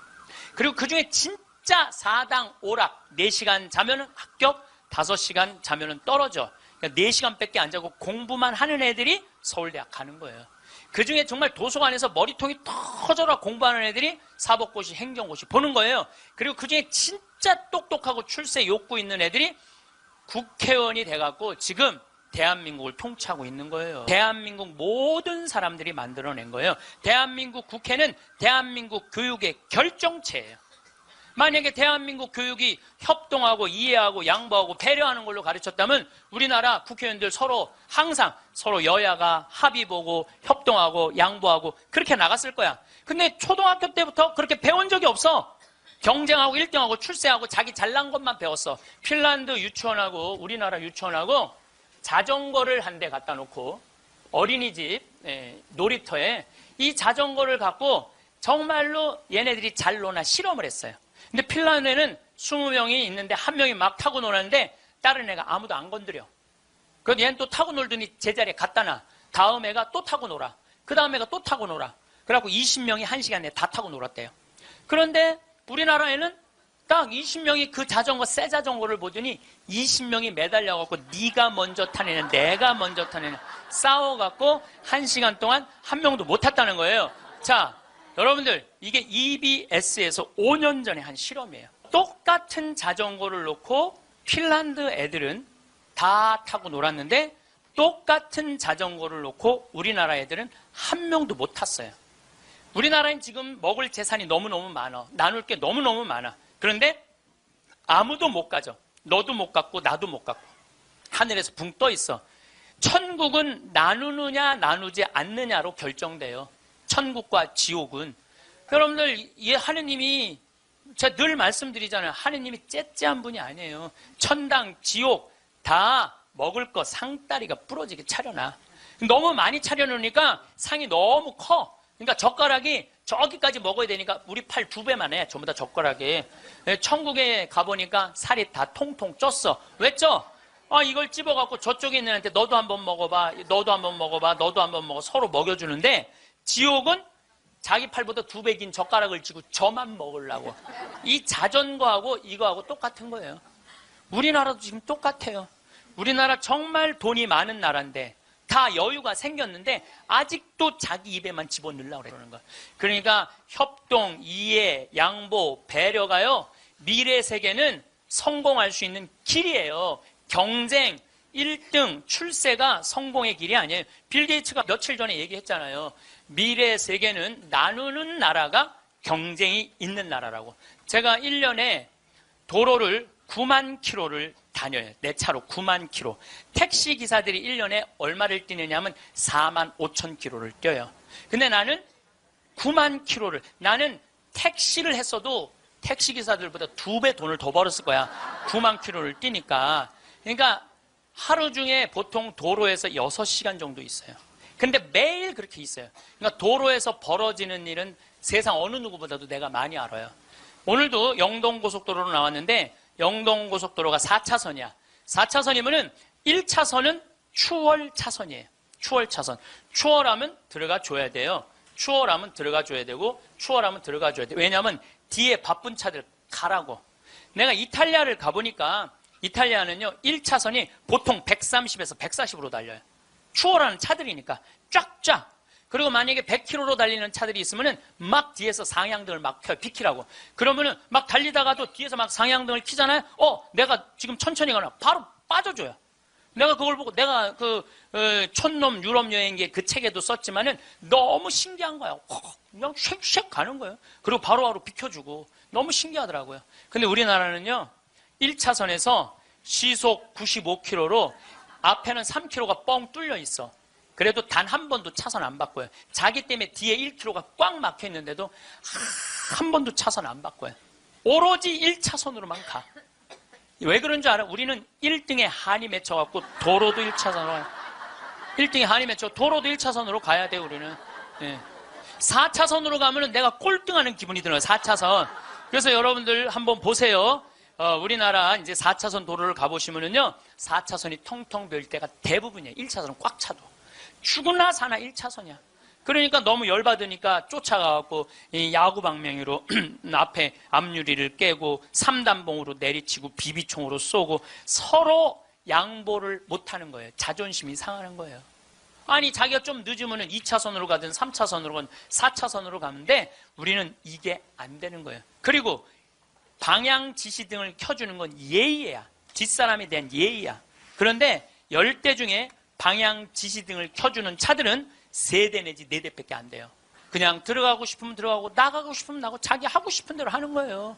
그리고 그중에 진짜 4당 오락 4시간 자면은 합격, 5시간 자면은 떨어져. 그러니까 4시간밖에 안 자고 공부만 하는 애들이 서울대학 가는 거예요. 그중에 정말 도서관에서 머리통이 터져라 공부하는 애들이 사법고시, 행정고시 보는 거예요. 그리고 그중에 진짜 똑똑하고 출세 욕구 있는 애들이 국회의원이 돼갖고 지금 대한민국을 통치하고 있는 거예요. 대한민국 모든 사람들이 만들어낸 거예요. 대한민국 국회는 대한민국 교육의 결정체예요. 만약에 대한민국 교육이 협동하고 이해하고 양보하고 배려하는 걸로 가르쳤다면 우리나라 국회의원들 항상 서로 여야가 합의 보고 협동하고 양보하고 그렇게 나갔을 거야. 근데 초등학교 때부터 그렇게 배운 적이 없어. 경쟁하고 1등하고 출세하고 자기 잘난 것만 배웠어. 핀란드 유치원하고 우리나라 유치원하고 자전거를 한 대 갖다 놓고 어린이집 놀이터에 이 자전거를 갖고 정말로 얘네들이 잘 노나 실험을 했어요. 근데 핀란드에는 20명이 있는데 한 명이 막 타고 노는데 다른 애가 아무도 안 건드려. 그래서 얘는 또 타고 놀더니 제자리에 갖다 놔. 다음 애가 또 타고 놀아. 그 다음 애가 또 타고 놀아. 그래갖고 20명이 1시간 내에 다 타고 놀았대요. 그런데 우리나라에는 딱 20명이 그 새 자전거를 보더니 20명이 매달려갖고 네가 먼저 타내는 내가 먼저 타내는 싸워갖고 1시간 동안 한 명도 못 탔다는 거예요. 자, 여러분들 이게 EBS에서 5년 전에 한 실험이에요. 똑같은 자전거를 놓고 핀란드 애들은 다 타고 놀았는데 똑같은 자전거를 놓고 우리나라 애들은 한 명도 못 탔어요. 우리나라엔 지금 먹을 재산이 너무너무 많아. 나눌 게 너무너무 많아. 그런데 아무도 못 가죠. 너도 못 갔고 나도 못 갔고 하늘에서 붕 떠 있어. 천국은 나누느냐 나누지 않느냐로 결정돼요. 천국과 지옥은. 여러분들, 하느님이 제가 늘 말씀드리잖아요. 하느님이 째째한 분이 아니에요. 천당, 지옥 다 먹을 거 상다리가 부러지게 차려놔. 너무 많이 차려놓으니까 상이 너무 커. 그러니까 젓가락이 저기까지 먹어야 되니까 우리 팔 2배만 해. 전부 다 젓가락이. 천국에 가보니까 살이 다 통통 쪘어. 왜 쪄? 이걸 찝어갖고 저쪽에 있는 애한테 너도 한번 먹어봐. 너도 한번 먹어봐. 너도 한번 먹어. 서로 먹여주는데, 지옥은 자기 팔보다 2배 긴 젓가락을 쥐고 저만 먹으려고. 이 자전거하고 이거하고 똑같은 거예요. 우리나라도 지금 똑같아요. 우리나라 정말 돈이 많은 나라인데 다 여유가 생겼는데 아직도 자기 입에만 집어넣으려고 그러는 거예요. 그러니까 협동, 이해, 양보, 배려가요, 미래 세계는 성공할 수 있는 길이에요. 경쟁, 1등, 출세가 성공의 길이 아니에요. 빌 게이츠가 며칠 전에 얘기했잖아요. 미래 세계는 나누는 나라가 경쟁이 있는 나라라고. 제가 1년에 도로를 9만 킬로를 다녀요. 내 차로 9만 킬로. 택시 기사들이 1년에 얼마를 뛰느냐 하면 4만 5천 킬로를 뛰어요. 근데 나는 9만 킬로를, 나는 택시를 했어도 택시 기사들보다 2배 돈을 더 벌었을 거야. 9만 킬로를 뛰니까. 그러니까 하루 중에 보통 도로에서 6시간 정도 있어요. 근데 매일 그렇게 있어요. 그러니까 도로에서 벌어지는 일은 세상 어느 누구보다도 내가 많이 알아요. 오늘도 영동고속도로로 나왔는데, 영동고속도로가 4차선이야. 4차선이면은 1차선은 추월차선이에요. 추월차선. 추월하면 들어가 줘야 돼요. 추월하면 들어가 줘야 되고, 추월하면 들어가 줘야 돼요. 왜냐하면 뒤에 바쁜 차들 가라고. 내가 이탈리아를 가보니까 이탈리아는요, 1차선이 보통 130에서 140으로 달려요. 추월하는 차들이니까 쫙쫙. 그리고 만약에 100km로 달리는 차들이 있으면은 막 뒤에서 상향등을 막 켜요. 비키라고. 그러면은 막 달리다가도 뒤에서 막 상향등을 켜잖아요. 내가 지금 천천히 가나 바로 빠져줘요. 내가 그걸 보고, 내가 촌놈 유럽 여행기 그 책에도 썼지만은 너무 신기한 거야. 그냥 쉑쉑 가는 거예요. 그리고 바로바로 비켜주고. 너무 신기하더라고요. 근데 우리나라는요, 1차선에서 시속 95km로 앞에는 3km가 뻥 뚫려 있어. 그래도 단 한 번도 차선 안 바꿔요. 자기 때문에 뒤에 1km가 꽉 막혀 있는데도 한 번도 차선 안 바꿔요. 오로지 1차선으로만 가. 왜 그런 줄 알아? 우리는 1등에 한이 맺혀갖고 도로도 1차선으로 1등에 한이 맺혀 도로도 1차선으로 가야 돼. 우리는. 4차선으로 가면은 내가 꼴등하는 기분이 들어요. 4차선. 그래서 여러분들 한번 보세요. 우리나라 이제 4차선 도로를 가보시면은요, 4차선이 텅텅 비일 때가 대부분이에요. 1차선은 꽉 차도. 죽으나 사나 1차선이야. 그러니까 너무 열받으니까 쫓아가갖고 이 야구 방망이로 앞에 앞유리를 깨고 3단봉으로 내리치고 비비총으로 쏘고 서로 양보를 못하는 거예요. 자존심이 상하는 거예요. 아니, 자기가 좀 늦으면은 2차선으로 가든 3차선으로 가든 4차선으로 가는데 우리는 이게 안 되는 거예요. 그리고 방향 지시등을 켜주는 건 예의야. 뒷사람에 대한 예의야. 그런데 10대 중에 방향 지시등을 켜주는 차들은 3대 내지 4대밖에 안 돼요. 그냥 들어가고 싶으면 들어가고 나가고 싶으면 나가고 자기 하고 싶은 대로 하는 거예요.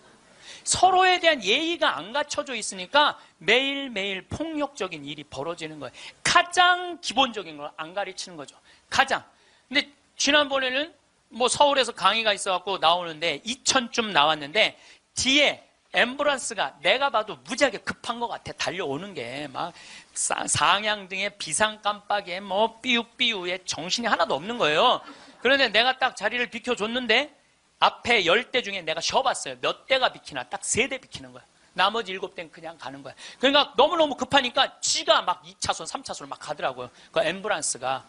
서로에 대한 예의가 안 갖춰져 있으니까 매일매일 폭력적인 일이 벌어지는 거예요. 가장 기본적인 걸 안 가르치는 거죠. 가장. 근데 지난번에는 뭐 서울에서 강의가 있어갖고 나오는데 2000쯤 나왔는데 뒤에 앰뷸런스가 내가 봐도 무지하게 급한 것 같아. 달려오는 게 막 상향등에 비상 깜빡이에 뭐 삐우삐우에 정신이 하나도 없는 거예요. 그런데 내가 딱 자리를 비켜줬는데 앞에 10대 중에 내가 쉬어봤어요. 몇 대가 비키나. 딱 3대 비키는 거야. 나머지 7대는 그냥 가는 거야. 그러니까 너무너무 급하니까 지가 막 2차선, 3차선으로 막 가더라고요. 그 앰뷸런스가.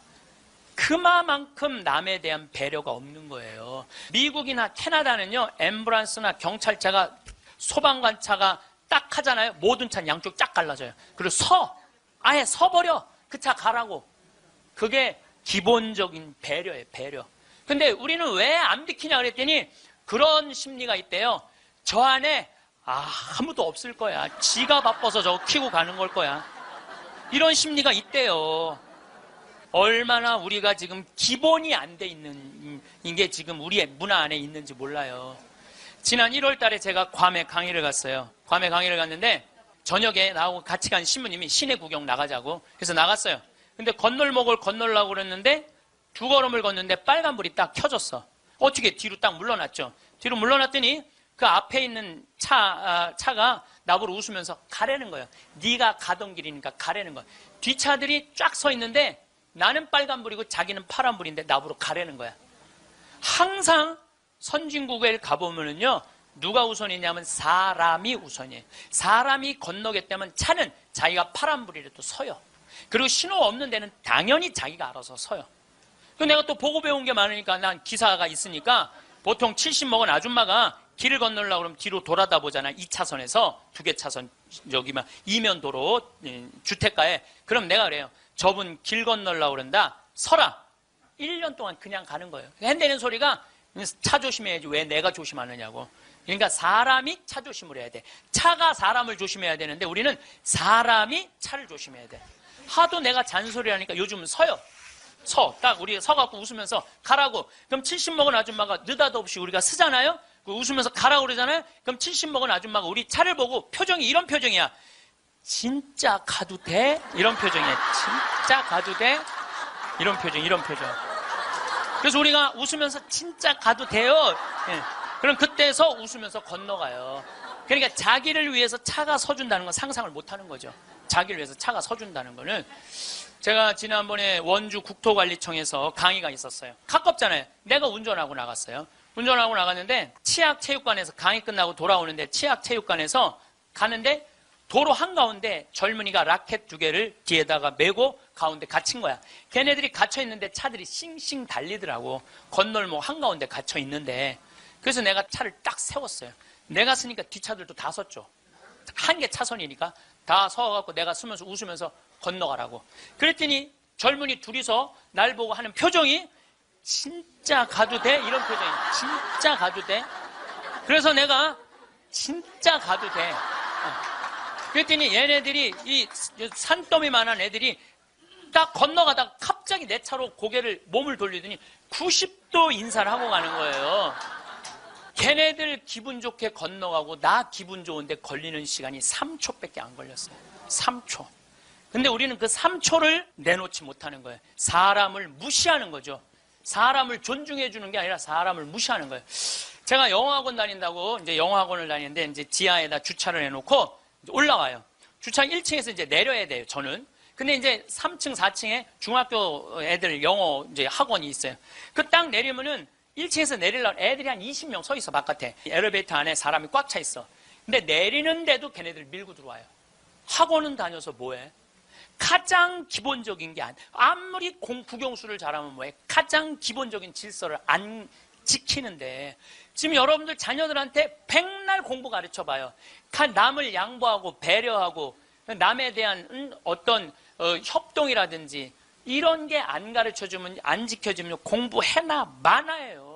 그만큼 남에 대한 배려가 없는 거예요. 미국이나 캐나다는요, 앰뷸런스나 경찰차가 소방관차가 딱 하잖아요. 모든 차는 양쪽 쫙 갈라져요. 그리고 아예 서버려. 그 차 가라고. 그게 기본적인 배려예요. 배려. 근데 우리는 왜 안 비키냐 그랬더니 그런 심리가 있대요. 저 안에 아무도 없을 거야. 지가 바빠서 저거 키고 가는 걸 거야. 이런 심리가 있대요. 얼마나 우리가 지금 기본이 안 돼 있는 게 지금 우리의 문화 안에 있는지 몰라요. 지난 1월 달에 제가 괌에 강의를 갔어요. 괌에 강의를 갔는데 저녁에 나하고 같이 간 신부님이 시내 구경 나가자고. 그래서 나갔어요. 근데 건널목을 건널라고 그랬는데 두 걸음을 걷는데 빨간불이 딱 켜졌어. 어떻게 뒤로 딱 물러났죠. 뒤로 물러났더니 그 앞에 있는 차가 나보고 웃으면서 가라는 거예요. 네가 가던 길이니까 가라는 거야. 뒷차들이 쫙 서 있는데 나는 빨간불이고 자기는 파란불인데 나보고 가라는 거야. 항상 선진국에 가보면은요, 누가 우선이냐면 사람이 우선이에요. 사람이 건너겠다면 차는 자기가 파란불이라도 서요. 그리고 신호 없는 데는 당연히 자기가 알아서 서요. 그 내가 또 보고 배운 게 많으니까 난 기사가 있으니까 보통 70 먹은 아줌마가 길을 건너려고 그러면 뒤로 돌아다 보잖아. 2차선에서 2개 차선 여기만 이면 도로 주택가에. 그럼 내가 그래요. 저분 길 건너려고 그런다. 서라. 1년 동안 그냥 가는 거예요. 핸대는 소리가 차 조심해야지 왜 내가 조심하느냐고. 그러니까 사람이 차 조심을 해야 돼. 차가 사람을 조심해야 되는데 우리는 사람이 차를 조심해야 돼. 하도 내가 잔소리하니까 요즘은 서요. 딱 우리 서갖고 웃으면서 가라고. 그럼 70 먹은 아줌마가 느닷없이 우리가 쓰잖아요. 웃으면서 가라고 그러잖아요. 그럼 70 먹은 아줌마가 우리 차를 보고 표정이 이런 표정이야. 진짜 가도 돼? 이런 표정이야. 진짜 가도 돼? 이런 표정. 그래서 우리가 웃으면서 진짜 가도 돼요? 예. 그럼 그때서 웃으면서 건너가요. 그러니까 자기를 위해서 차가 서준다는 건 상상을 못하는 거죠. 자기를 위해서 차가 서준다는 거는. 제가 지난번에 원주 국토관리청에서 강의가 있었어요. 가깝잖아요. 내가 운전하고 나갔어요. 운전하고 나갔는데 치악체육관에서 강의 끝나고 돌아오는데 치악체육관에서 가는데 도로 한가운데 젊은이가 라켓 2개를 뒤에다가 메고 가운데 갇힌 거야. 걔네들이 갇혀있는데 차들이 싱싱 달리더라고. 건널목 한가운데 갇혀있는데. 그래서 내가 차를 딱 세웠어요. 내가 쓰니까 뒷차들도 다 섰죠. 한 개 차선이니까 다 서갖고 내가 쓰면서 웃으면서 건너가라고. 그랬더니 젊은이 둘이서 날 보고 하는 표정이 진짜 가도 돼? 이런 표정이. 진짜 가도 돼? 그래서 내가 진짜 가도 돼. 그랬더니 얘네들이 이 산더미만한 애들이 딱 건너가다가 갑자기 내 차로 고개를 몸을 돌리더니 90도 인사를 하고 가는 거예요. 걔네들 기분 좋게 건너가고 나 기분 좋은데 걸리는 시간이 3초밖에 안 걸렸어요. 3초. 근데 우리는 그 3초를 내놓지 못하는 거예요. 사람을 무시하는 거죠. 사람을 존중해 주는 게 아니라 사람을 무시하는 거예요. 제가 영어학원 다닌다고 이제 영어학원을 다니는데 이제 지하에다 주차를 해놓고 올라와요. 주차 1층에서 이제 내려야 돼요, 저는. 근데 이제 3층, 4층에 중학교 애들 영어 이제 학원이 있어요. 그 딱 내리면은 1층에서 내리려면 애들이 한 20명 서 있어, 바깥에. 엘리베이터 안에 사람이 꽉 차 있어. 근데 내리는데도 걔네들 밀고 들어와요. 학원은 다녀서 뭐해? 가장 기본적인 게 아무리 국영수를 잘하면 뭐해? 가장 기본적인 질서를 안 지키는데 지금 여러분들 자녀들한테 백날 공부 가르쳐봐요. 남을 양보하고 배려하고 남에 대한 어떤 협동이라든지 이런 게 안 가르쳐주면 안 지켜주면 공부해나 마나예요.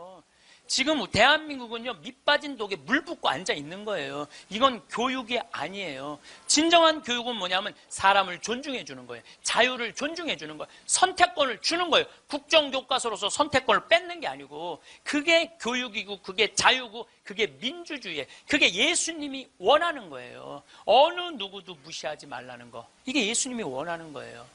지금 대한민국은요 밑빠진 독에 물 붓고 앉아 있는 거예요. 이건 교육이 아니에요. 진정한 교육은 뭐냐면 사람을 존중해 주는 거예요. 자유를 존중해 주는 거예요. 선택권을 주는 거예요. 국정교과서로서 선택권을 뺏는 게 아니고 그게 교육이고 그게 자유고 그게 민주주의예요. 그게 예수님이 원하는 거예요. 어느 누구도 무시하지 말라는 거. 이게 예수님이 원하는 거예요.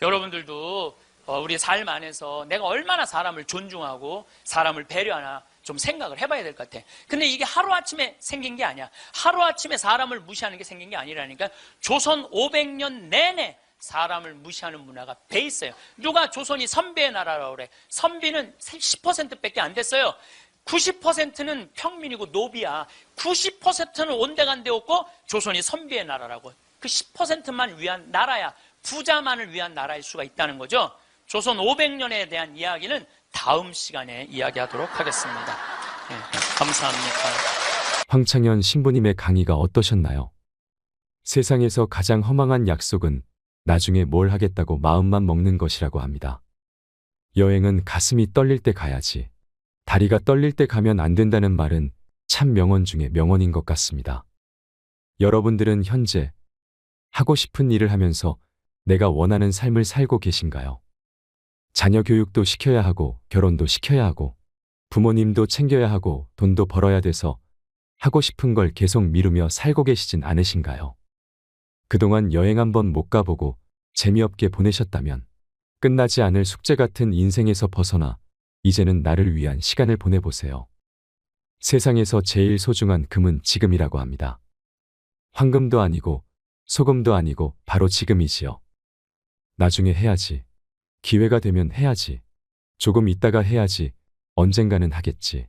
여러분들도 우리 삶 안에서 내가 얼마나 사람을 존중하고 사람을 배려하나 좀 생각을 해봐야 될 것 같아. 근데 이게 하루아침에 생긴 게 아니야. 하루아침에 사람을 무시하는 게 생긴 게 아니라니까. 조선 500년 내내 사람을 무시하는 문화가 배 있어요. 누가 조선이 선비의 나라라고 그래. 선비는 10%밖에 안 됐어요. 90%는 평민이고 노비야. 90%는 온데간데 없고 조선이 선비의 나라라고. 그 10%만 위한 나라야. 부자만을 위한 나라일 수가 있다는 거죠. 조선 500년에 대한 이야기는 다음 시간에 이야기하도록 하겠습니다. 네, 감사합니다. 황창현 신부님의 강의가 어떠셨나요? 세상에서 가장 허망한 약속은 나중에 뭘 하겠다고 마음만 먹는 것이라고 합니다. 여행은 가슴이 떨릴 때 가야지. 다리가 떨릴 때 가면 안 된다는 말은 참 명언 중에 명언인 것 같습니다. 여러분들은 현재 하고 싶은 일을 하면서 내가 원하는 삶을 살고 계신가요? 자녀 교육도 시켜야 하고 결혼도 시켜야 하고 부모님도 챙겨야 하고 돈도 벌어야 돼서 하고 싶은 걸 계속 미루며 살고 계시진 않으신가요? 그동안 여행 한번 못 가보고 재미없게 보내셨다면 끝나지 않을 숙제 같은 인생에서 벗어나 이제는 나를 위한 시간을 보내보세요. 세상에서 제일 소중한 금은 지금이라고 합니다. 황금도 아니고 소금도 아니고 바로 지금이지요. 나중에 해야지. 기회가 되면 해야지. 조금 있다가 해야지. 언젠가는 하겠지.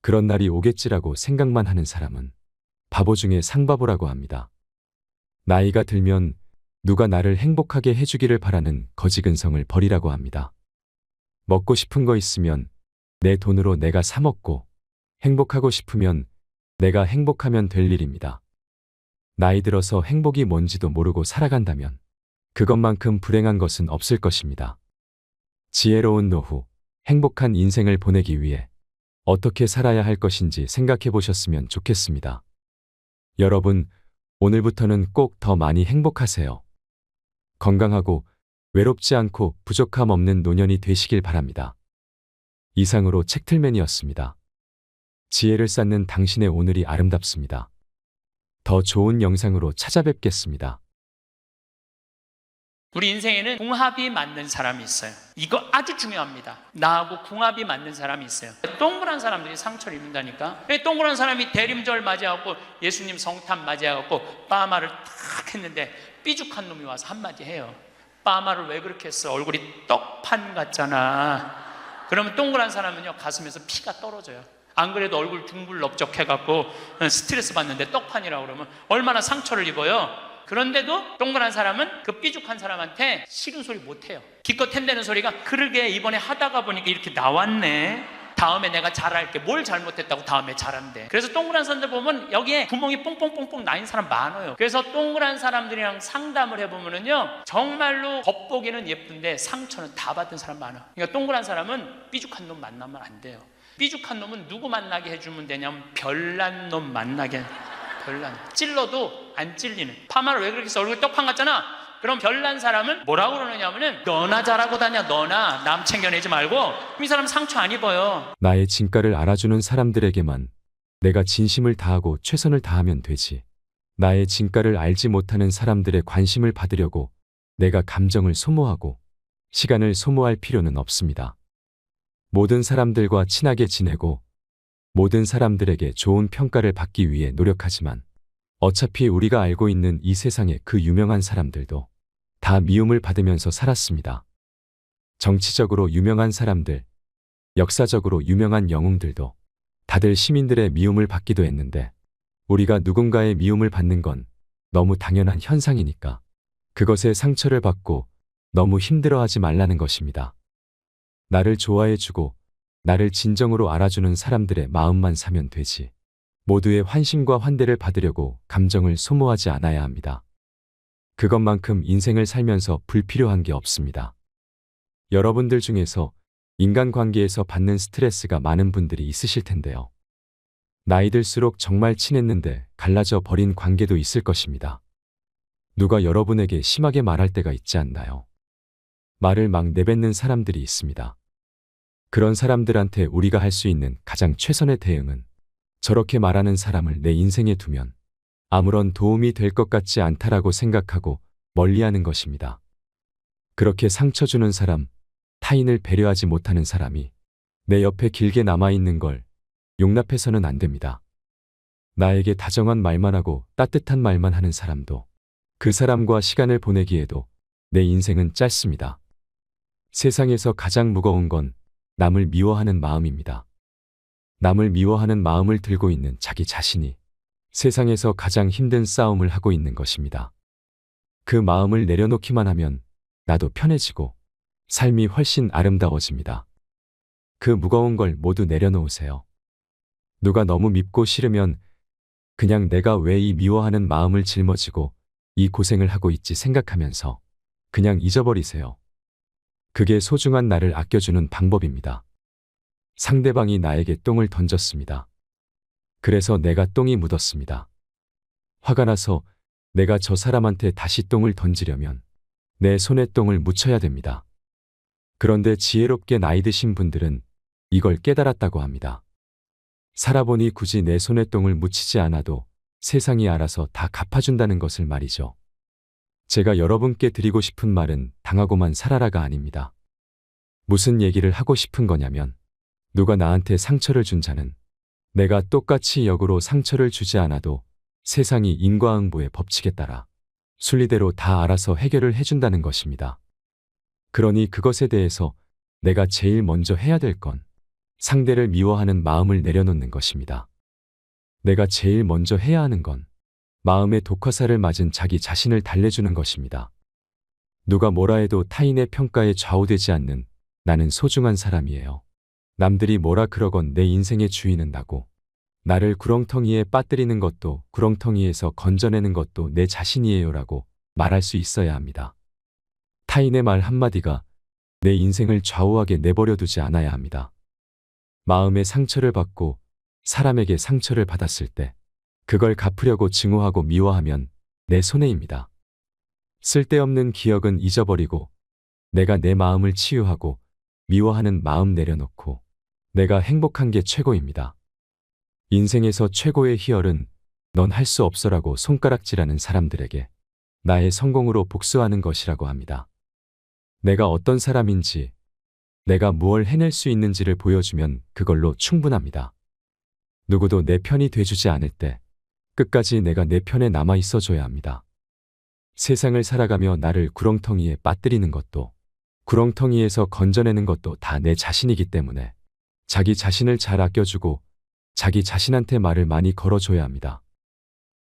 그런 날이 오겠지라고 생각만 하는 사람은 바보 중에 상바보라고 합니다. 나이가 들면 누가 나를 행복하게 해주기를 바라는 거지근성을 버리라고 합니다. 먹고 싶은 거 있으면 내 돈으로 내가 사 먹고 행복하고 싶으면 내가 행복하면 될 일입니다. 나이 들어서 행복이 뭔지도 모르고 살아간다면 그것만큼 불행한 것은 없을 것입니다. 지혜로운 노후, 행복한 인생을 보내기 위해 어떻게 살아야 할 것인지 생각해 보셨으면 좋겠습니다. 여러분, 오늘부터는 꼭 더 많이 행복하세요. 건강하고 외롭지 않고 부족함 없는 노년이 되시길 바랍니다. 이상으로 책틀맨이었습니다. 지혜를 쌓는 당신의 오늘이 아름답습니다. 더 좋은 영상으로 찾아뵙겠습니다. 우리 인생에는 궁합이 맞는 사람이 있어요. 이거 아주 중요합니다. 나하고 궁합이 맞는 사람이 있어요. 동그란 사람들이 상처를 입는다니까. 동그란 사람이 대림절 맞이하고 예수님 성탄 맞이하고 빠마를 탁 했는데 삐죽한 놈이 와서 한마디 해요. 빠마를 왜 그렇게 했어? 얼굴이 떡판 같잖아. 그러면 동그란 사람은요, 가슴에서 피가 떨어져요. 안 그래도 얼굴 둥글럽적해갖고 스트레스 받는데 떡판이라고 그러면 얼마나 상처를 입어요. 그런데도 동그란 사람은 그 삐죽한 사람한테 싫은 소리 못해요. 기껏 hen대는 소리가 그러게 이번에 하다가 보니까 이렇게 나왔네. 다음에 내가 잘할게. 뭘 잘못했다고 다음에 잘한대. 그래서 동그란 사람들 보면 여기에 구멍이 뽕뽕뽕뽕 나인 사람 많아요. 그래서 동그란 사람들이랑 상담을 해보면요, 정말로 겉보기는 예쁜데 상처는 다 받은 사람 많아. 그러니까 동그란 사람은 삐죽한 놈 만나면 안 돼요. 삐죽한 놈은 누구 만나게 해주면 되냐면 별난 놈 만나게. 별난. 찔러도 안 찔리는. 파마를 왜 그렇게 해서 얼굴 떡판 같잖아. 그럼 별난 사람은 뭐라고 그러느냐면은 너나 잘하고 다녀. 너나 남 챙겨내지 말고. 이 사람 상처 안 입어요. 나의 진가를 알아주는 사람들에게만 내가 진심을 다하고 최선을 다하면 되지. 나의 진가를 알지 못하는 사람들의 관심을 받으려고 내가 감정을 소모하고 시간을 소모할 필요는 없습니다. 모든 사람들과 친하게 지내고 모든 사람들에게 좋은 평가를 받기 위해 노력하지만 어차피 우리가 알고 있는 이 세상의 그 유명한 사람들도 다 미움을 받으면서 살았습니다. 정치적으로 유명한 사람들, 역사적으로 유명한 영웅들도 다들 시민들의 미움을 받기도 했는데 우리가 누군가의 미움을 받는 건 너무 당연한 현상이니까 그것에 상처를 받고 너무 힘들어하지 말라는 것입니다. 나를 좋아해주고 나를 진정으로 알아주는 사람들의 마음만 사면 되지. 모두의 환심과 환대를 받으려고 감정을 소모하지 않아야 합니다. 그것만큼 인생을 살면서 불필요한 게 없습니다. 여러분들 중에서 인간관계에서 받는 스트레스가 많은 분들이 있으실 텐데요. 나이 들수록 정말 친했는데 갈라져 버린 관계도 있을 것입니다. 누가 여러분에게 심하게 말할 때가 있지 않나요? 말을 막 내뱉는 사람들이 있습니다. 그런 사람들한테 우리가 할 수 있는 가장 최선의 대응은 저렇게 말하는 사람을 내 인생에 두면 아무런 도움이 될 것 같지 않다라고 생각하고 멀리하는 것입니다. 그렇게 상처 주는 사람, 타인을 배려하지 못하는 사람이 내 옆에 길게 남아있는 걸 용납해서는 안 됩니다. 나에게 다정한 말만 하고 따뜻한 말만 하는 사람도 그 사람과 시간을 보내기에도 내 인생은 짧습니다. 세상에서 가장 무거운 건 남을 미워하는 마음입니다. 남을 미워하는 마음을 들고 있는 자기 자신이 세상에서 가장 힘든 싸움을 하고 있는 것입니다. 그 마음을 내려놓기만 하면 나도 편해지고 삶이 훨씬 아름다워집니다. 그 무거운 걸 모두 내려놓으세요. 누가 너무 밉고 싫으면 그냥 내가 왜 이 미워하는 마음을 짊어지고 이 고생을 하고 있지 생각하면서 그냥 잊어버리세요. 그게 소중한 나를 아껴주는 방법입니다. 상대방이 나에게 똥을 던졌습니다. 그래서 내가 똥이 묻었습니다. 화가 나서 내가 저 사람한테 다시 똥을 던지려면 내 손에 똥을 묻혀야 됩니다. 그런데 지혜롭게 나이 드신 분들은 이걸 깨달았다고 합니다. 살아보니 굳이 내 손에 똥을 묻히지 않아도 세상이 알아서 다 갚아준다는 것을 말이죠. 제가 여러분께 드리고 싶은 말은 당하고만 살아라가 아닙니다. 무슨 얘기를 하고 싶은 거냐면 누가 나한테 상처를 준 자는 내가 똑같이 역으로 상처를 주지 않아도 세상이 인과응보의 법칙에 따라 순리대로 다 알아서 해결을 해준다는 것입니다. 그러니 그것에 대해서 내가 제일 먼저 해야 될 건 상대를 미워하는 마음을 내려놓는 것입니다. 내가 제일 먼저 해야 하는 건 마음의 독화살을 맞은 자기 자신을 달래주는 것입니다. 누가 뭐라 해도 타인의 평가에 좌우되지 않는 나는 소중한 사람이에요. 남들이 뭐라 그러건 내 인생의 주인은 나고 나를 구렁텅이에 빠뜨리는 것도 구렁텅이에서 건져내는 것도 내 자신이에요라고 말할 수 있어야 합니다. 타인의 말 한마디가 내 인생을 좌우하게 내버려 두지 않아야 합니다. 마음의 상처를 받고 사람에게 상처를 받았을 때 그걸 갚으려고 증오하고 미워하면 내 손해입니다. 쓸데없는 기억은 잊어버리고 내가 내 마음을 치유하고 미워하는 마음 내려놓고 내가 행복한 게 최고입니다. 인생에서 최고의 희열은 넌 할 수 없어라고 손가락질하는 사람들에게 나의 성공으로 복수하는 것이라고 합니다. 내가 어떤 사람인지 내가 무엇을 해낼 수 있는지를 보여주면 그걸로 충분합니다. 누구도 내 편이 돼주지 않을 때 끝까지 내가 내 편에 남아 있어줘야 합니다. 세상을 살아가며 나를 구렁텅이에 빠뜨리는 것도 구렁텅이에서 건져내는 것도 다 내 자신이기 때문에 자기 자신을 잘 아껴주고 자기 자신한테 말을 많이 걸어줘야 합니다.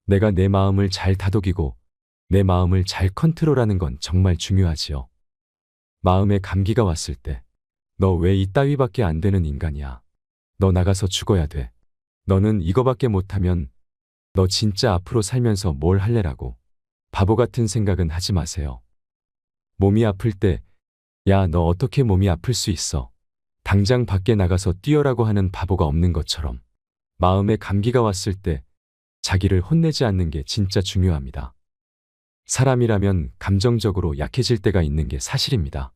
내가 내 마음을 잘 다독이고 내 마음을 잘 컨트롤하는 건 정말 중요하지요. 마음에 감기가 왔을 때 너 왜 이따위밖에 안 되는 인간이야. 너 나가서 죽어야 돼. 너는 이거밖에 못하면 너 진짜 앞으로 살면서 뭘 할래라고 바보 같은 생각은 하지 마세요. 몸이 아플 때 야, 너 어떻게 몸이 아플 수 있어? 당장 밖에 나가서 뛰어라고 하는 바보가 없는 것처럼 마음에 감기가 왔을 때 자기를 혼내지 않는 게 진짜 중요합니다. 사람이라면 감정적으로 약해질 때가 있는 게 사실입니다.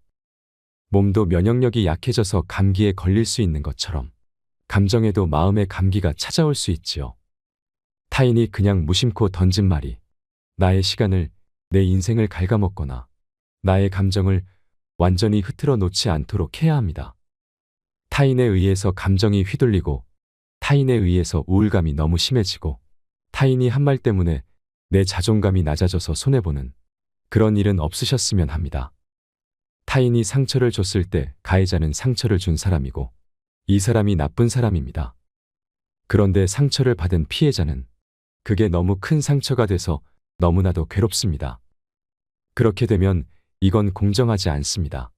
몸도 면역력이 약해져서 감기에 걸릴 수 있는 것처럼 감정에도 마음의 감기가 찾아올 수 있지요. 타인이 그냥 무심코 던진 말이 나의 시간을, 내 인생을 갉아먹거나 나의 감정을 완전히 흐트러 놓지 않도록 해야 합니다. 타인에 의해서 감정이 휘둘리고 타인에 의해서 우울감이 너무 심해지고 타인이 한 말 때문에 내 자존감이 낮아져서 손해보는 그런 일은 없으셨으면 합니다. 타인이 상처를 줬을 때 가해자는 상처를 준 사람이고 이 사람이 나쁜 사람입니다. 그런데 상처를 받은 피해자는 그게 너무 큰 상처가 돼서 너무나도 괴롭습니다. 그렇게 되면 이건 공정하지 않습니다.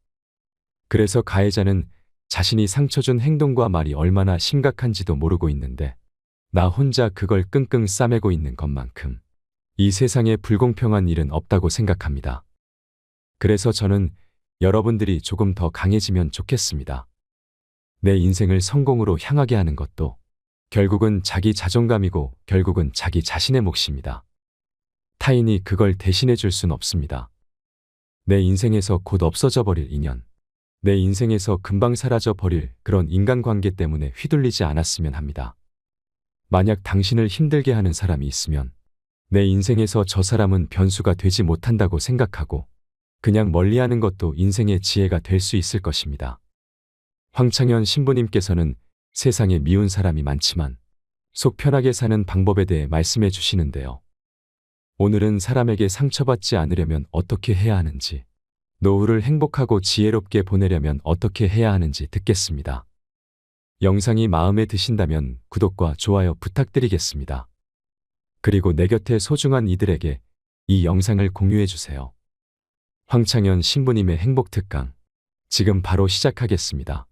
그래서 가해자는 자신이 상처 준 행동과 말이 얼마나 심각한지도 모르고 있는데 나 혼자 그걸 끙끙 싸매고 있는 것만큼 이 세상에 불공평한 일은 없다고 생각합니다. 그래서 저는 여러분들이 조금 더 강해지면 좋겠습니다. 내 인생을 성공으로 향하게 하는 것도 결국은 자기 자존감이고 결국은 자기 자신의 몫입니다. 타인이 그걸 대신해 줄 순 없습니다. 내 인생에서 곧 없어져 버릴 인연, 내 인생에서 금방 사라져 버릴 그런 인간관계 때문에 휘둘리지 않았으면 합니다. 만약 당신을 힘들게 하는 사람이 있으면 내 인생에서 저 사람은 변수가 되지 못한다고 생각하고 그냥 멀리하는 것도 인생의 지혜가 될 수 있을 것입니다. 황창현 신부님께서는 세상에 미운 사람이 많지만 속 편하게 사는 방법에 대해 말씀해 주시는데요. 오늘은 사람에게 상처받지 않으려면 어떻게 해야 하는지, 노후를 행복하고 지혜롭게 보내려면 어떻게 해야 하는지 듣겠습니다. 영상이 마음에 드신다면 구독과 좋아요 부탁드리겠습니다. 그리고 내 곁에 소중한 이들에게 이 영상을 공유해 주세요. 황창현 신부님의 행복특강, 지금 바로 시작하겠습니다.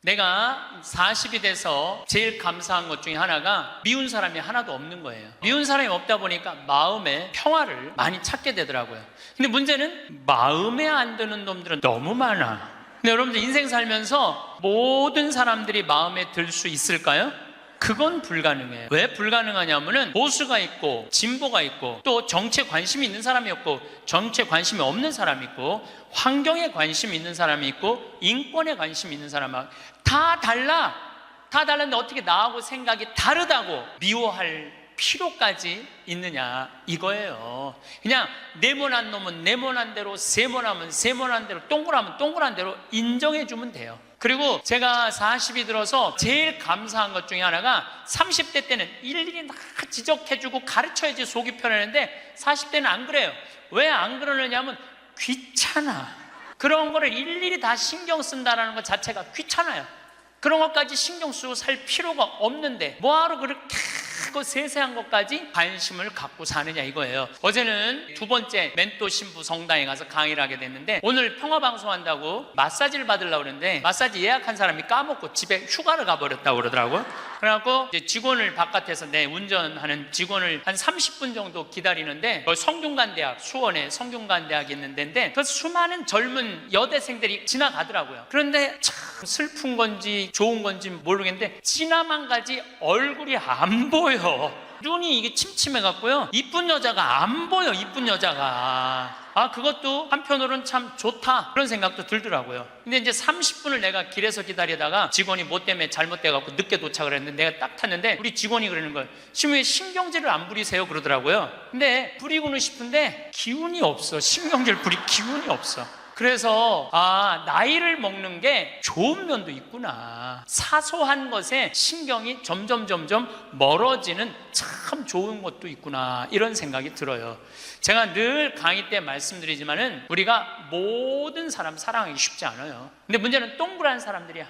내가 40이 돼서 제일 감사한 것 중에 하나가 미운 사람이 하나도 없는 거예요. 미운 사람이 없다 보니까 마음의 평화를 많이 찾게 되더라고요. 근데 문제는 마음에 안 드는 놈들은 너무 많아. 근데 여러분들 인생 살면서 모든 사람들이 마음에 들 수 있을까요? 그건 불가능해요. 왜 불가능하냐면은 보수가 있고 진보가 있고 또 정치에 관심이 있는 사람이 없고 정치에 관심이 없는 사람이 있고 환경에 관심이 있는 사람이 있고 인권에 관심이 있는 사람하고 다 달라. 다 달랐는데 어떻게 나하고 생각이 다르다고 미워할 필요까지 있느냐 이거예요. 그냥 네모난 놈은 네모난 대로, 세모나면 세모난 대로, 동그라면 동그란 대로 인정해 주면 돼요. 그리고 제가 40이 들어서 제일 감사한 것 중에 하나가 30대 때는 일일이 다 지적해주고 가르쳐야지 속이 편했는데 40대는 안 그래요. 왜 안 그러느냐면 귀찮아. 그런 거를 일일이 다 신경 쓴다는 것 자체가 귀찮아요. 그런 것까지 신경 쓰고 살 필요가 없는데 뭐하러 그렇게 그 세세한 것까지 관심을 갖고 사느냐 이거예요. 어제는 두 번째 멘토 신부 성당에 가서 강의를 하게 됐는데 오늘 평화방송한다고 마사지를 받으려고 그러는데 마사지 예약한 사람이 까먹고 집에 휴가를 가버렸다고 그러더라고요. 그래갖고 이제 직원을 바깥에서 운전하는 직원을 한 30분 정도 기다리는데 성균관대학, 수원에 성균관대학이 있는 데인데 그 수많은 젊은 여대생들이 지나가더라고요. 그런데 참 슬픈 건지 좋은 건지 모르겠는데 지나만 가지 얼굴이 안 보여. 눈이 이게 침침해갖고요. 이쁜 여자가 안 보여. 이쁜 여자가. 그것도 한편으로는 참 좋다 그런 생각도 들더라고요. 근데 이제 30분을 내가 길에서 기다리다가 직원이 뭐 때문에 잘못돼갖고 늦게 도착을 했는데 내가 딱 탔는데 우리 직원이 그러는 거예요. 지금 왜 신경질을 안 부리세요? 그러더라고요. 근데 부리고는 싶은데 기운이 없어. 신경질 부릴 기운이 없어. 그래서 나이를 먹는 게 좋은 면도 있구나. 사소한 것에 신경이 점점 멀어지는 참 좋은 것도 있구나 이런 생각이 들어요. 제가 늘 강의 때 말씀드리지만은 우리가 모든 사람 사랑하기 쉽지 않아요. 근데 문제는 동그란 사람들이야.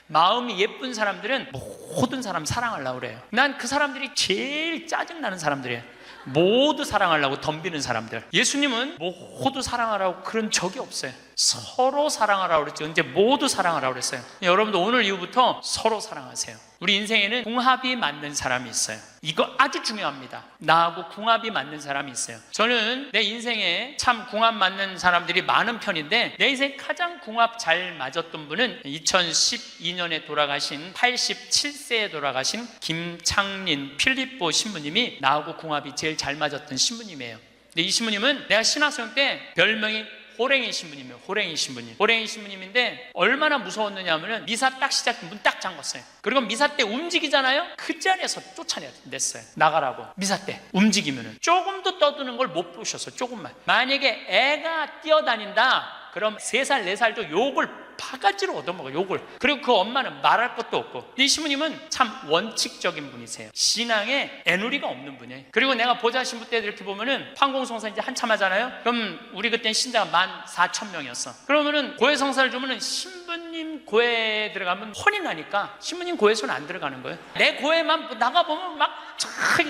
마음이 예쁜 사람들은 모든 사람 사랑하려고 그래요. 난 그 사람들이 제일 짜증나는 사람들이에요. 모두 사랑하려고 덤비는 사람들. 예수님은 모두 사랑하라고 그런 적이 없어요. 서로 사랑하라고 그랬지 언제 모두 사랑하라고 그랬어요. 여러분도 오늘 이후부터 서로 사랑하세요. 우리 인생에는 궁합이 맞는 사람이 있어요. 이거 아주 중요합니다. 나하고 궁합이 맞는 사람이 있어요. 저는 내 인생에 참 궁합 맞는 사람들이 많은 편인데 내 인생 가장 궁합 잘 맞았던 분은 2012년에 돌아가신 87세에 돌아가신 김창린 필립보 신부님이 나하고 궁합이 제일 잘 맞았던 신부님이에요. 근데 이 신부님은 내가 신학생 때 별명이 호랭이 신부님이에요. 호랭이 신부님. 호랭이 신부님인데 얼마나 무서웠느냐 하면은 미사 딱 시작 문 딱 잠궜어요. 그리고 미사 때 움직이잖아요. 그 자리에서 쫓아냈어요. 나가라고. 미사 때 움직이면은 조금도 떠드는 걸 못 보셨어요. 조금만. 만약에 애가 뛰어다닌다 그럼 3살 4살도 욕을 바가지로 얻어먹어 욕을. 그리고 그 엄마는 말할 것도 없고. 이 시부님은 참 원칙적인 분이세요. 신앙에 애누리가 없는 분이에요. 그리고 내가 보좌 신부 때 이렇게 보면은 판공성사 이제 한참 하잖아요. 그럼 우리 그때는 신자가 14,000명이었어. 그러면은 고해 성사를 주면은 신부님 고해에 들어가면 혼이 나니까 신부님 고해소는 안 들어가는 거예요. 내 고해만 나가보면 막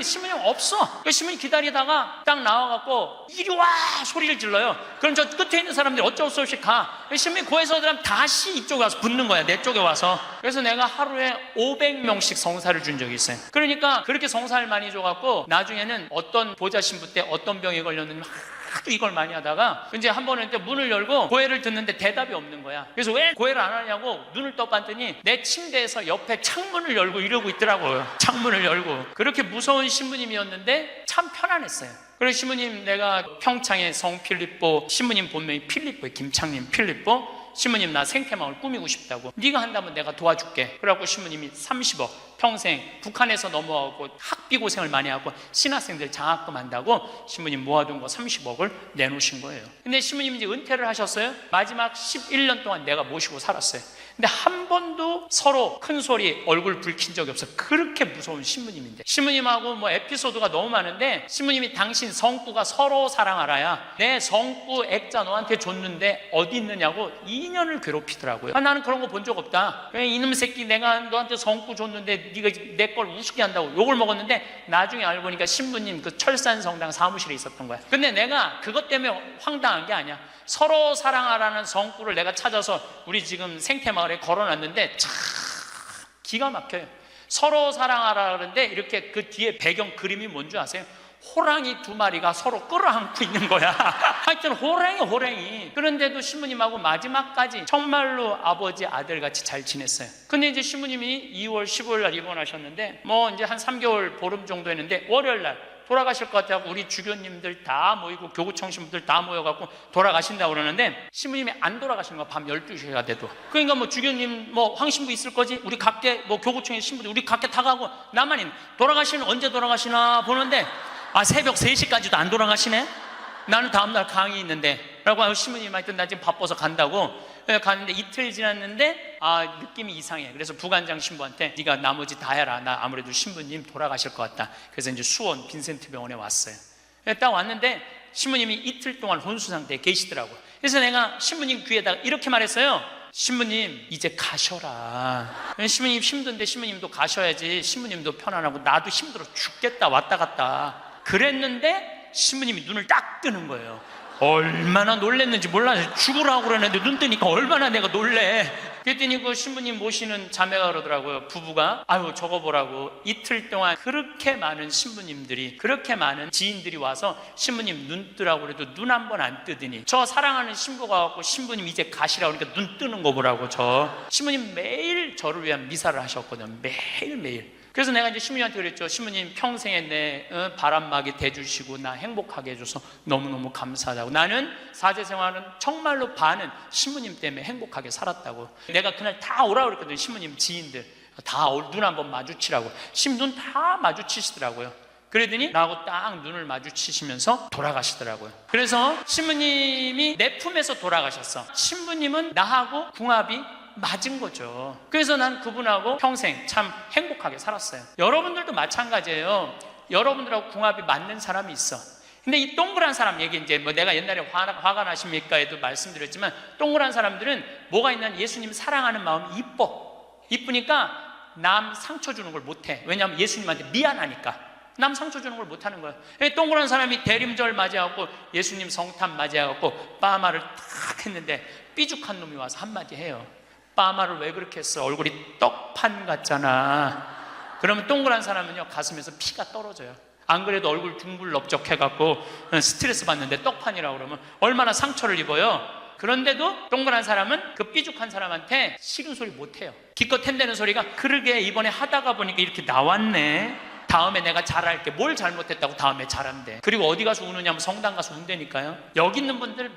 신부님 없어. 그 신부님 기다리다가 딱 나와갖고 이리 와 소리를 질러요. 그럼 저 끝에 있는 사람들이 어쩔 수 없이 가. 신부님 고해소 들어가면 다시 이쪽에 와서 붙는 거야. 내 쪽에 와서. 그래서 내가 하루에 500명씩 성사를 준 적이 있어요. 그러니까 그렇게 성사를 많이 줘갖고 나중에는 어떤 보좌 신부 때 어떤 병에 걸렸는지 하도 이걸 많이 하다가 이제 한 번은 문을 열고 고해를 듣는데 대답이 없는 거야. 그래서 왜 고해를 안 하냐고 눈을 떠봤더니 내 침대에서 옆에 창문을 열고 이러고 있더라고요. 창문을 열고. 그렇게 무서운 신부님이었는데 참 편안했어요. 그래서 신부님 내가 평창의 성 필립보 신부님 본명이 필립보예요. 김창림 필립보. 신부님 나 생태마을 꾸미고 싶다고. 네가 한다면 내가 도와줄게. 그래갖고 신부님이 30억 평생 북한에서 넘어가고 학비 고생을 많이 하고 신학생들 장학금 한다고 신부님 모아둔 거 30억을 내놓으신 거예요. 근데 신부님이 이제 은퇴를 하셨어요. 마지막 11년 동안 내가 모시고 살았어요. 근데 한 번도 서로 큰 소리 얼굴 붉힌 적이 없어요. 그렇게 무서운 신부님인데 신부님하고 뭐 에피소드가 너무 많은데 신부님이 당신 성구가 서로 사랑하라야 내 성구 액자 너한테 줬는데 어디 있느냐고 2년을 괴롭히더라고요. 나는 그런 거 본 적 없다. 이놈 새끼 내가 너한테 성구 줬는데 네가 내 걸 우습게 한다고 욕을 먹었는데 나중에 알고 보니까 신부님 그 철산성당 사무실에 있었던 거야. 근데 내가 그것 때문에 황당한 게 아니야. 서로 사랑하라는 성구를 내가 찾아서 우리 지금 생태마을에 걸어놨는데 참 기가 막혀요. 서로 사랑하라 그러는데 이렇게 그 뒤에 배경 그림이 뭔지 아세요? 호랑이 2마리가 서로 끌어안고 있는 거야. 하여튼 호랑이. 그런데도 신부님하고 마지막까지 정말로 아버지 아들같이 잘 지냈어요. 근데 이제 신부님이 2월 15일 날 입원하셨는데 뭐 이제 한 3개월 보름 정도 했는데 월요일 날 돌아가실 것 같다고 우리 주교님들 다 모이고 교구청신분들 다 모여갖고 돌아가신다고 그러는데 신부님이 안 돌아가시는 거야. 밤 12시가 돼도. 그러니까 뭐 주교님 뭐 황신부 있을 거지, 우리 각계 뭐 교구청의 신부들 우리 각계 다 가고 나만 있는, 돌아가시는 언제 돌아가시나 보는데 새벽 3시까지도 안 돌아가시네. 나는 다음날 강의 있는데 라고 하고 신부님한테 나 지금 바빠서 간다고 가는데 이틀 지났는데 느낌이 이상해. 그래서 부관장 신부한테 네가 나머지 다 해라. 나 아무래도 신부님 돌아가실 것 같다. 그래서 이제 수원 빈센트 병원에 왔어요. 딱 왔는데 신부님이 이틀 동안 혼수 상태에 계시더라고. 그래서 내가 신부님 귀에다가 이렇게 말했어요. 신부님 이제 가셔라. 신부님 힘든데 신부님도 가셔야지. 신부님도 편안하고 나도 힘들어 죽겠다 왔다 갔다. 그랬는데 신부님이 눈을 딱 뜨는 거예요. 얼마나 놀랬는지 몰라요. 죽으라고 그러는데 눈 뜨니까 얼마나 내가 놀래. 그랬더니 그 신부님 모시는 자매가 그러더라고요. 부부가 아유 저거 보라고 이틀 동안 그렇게 많은 신부님들이, 그렇게 많은 지인들이 와서 신부님 눈 뜨라고 그래도 눈 한 번 안 뜨더니 저 사랑하는 신부가 와서 신부님 이제 가시라고 그러니까 눈 뜨는 거 보라고. 저 신부님 매일 저를 위한 미사를 하셨거든요. 매일매일. 그래서 내가 이제 신부님한테 그랬죠. 신부님 평생에 내 바람막이 돼주시고 나 행복하게 해줘서 너무너무 감사하다고. 나는 사제 생활은 정말로 반은 신부님 때문에 행복하게 살았다고. 내가 그날 다 오라고 그랬거든요. 신부님 지인들 다 눈 한번 마주치라고. 신부 눈 다 마주치시더라고요. 그러더니 나하고 딱 눈을 마주치시면서 돌아가시더라고요. 그래서 신부님이 내 품에서 돌아가셨어. 신부님은 나하고 궁합이 맞은 거죠. 그래서 난 그분하고 평생 참 행복하게 살았어요. 여러분들도 마찬가지예요. 여러분들하고 궁합이 맞는 사람이 있어. 근데 이 동그란 사람 얘기, 이제 뭐 내가 옛날에 화가 나십니까에도 말씀드렸지만, 동그란 사람들은 뭐가 있냐면 예수님 사랑하는 마음이 이쁘니까 남 상처 주는 걸 못해. 왜냐하면 예수님한테 미안하니까 남 상처 주는 걸 못하는 거예요. 동그란 사람이 대림절 맞이하고 예수님 성탄 맞이하고 빠마를 탁 했는데 삐죽한 놈이 와서 한마디 해요. 빠마를 왜 그렇게 했어? 얼굴이 떡판 같잖아. 그러면 동그란 사람은요 가슴에서 피가 떨어져요. 안 그래도 얼굴 둥글럽적해갖고 스트레스 받는데 떡판이라고 그러면 얼마나 상처를 입어요. 그런데도 동그란 사람은 그 삐죽한 사람한테 싫은 소리 못해요. 기껏 햄대는 소리가 그러게 이번에 하다가 보니까 이렇게 나왔네. 다음에 내가 잘할게. 뭘 잘못했다고 다음에 잘한대. 그리고 어디 가서 우느냐면 성당 가서 운다니까요. 여기 있는 분들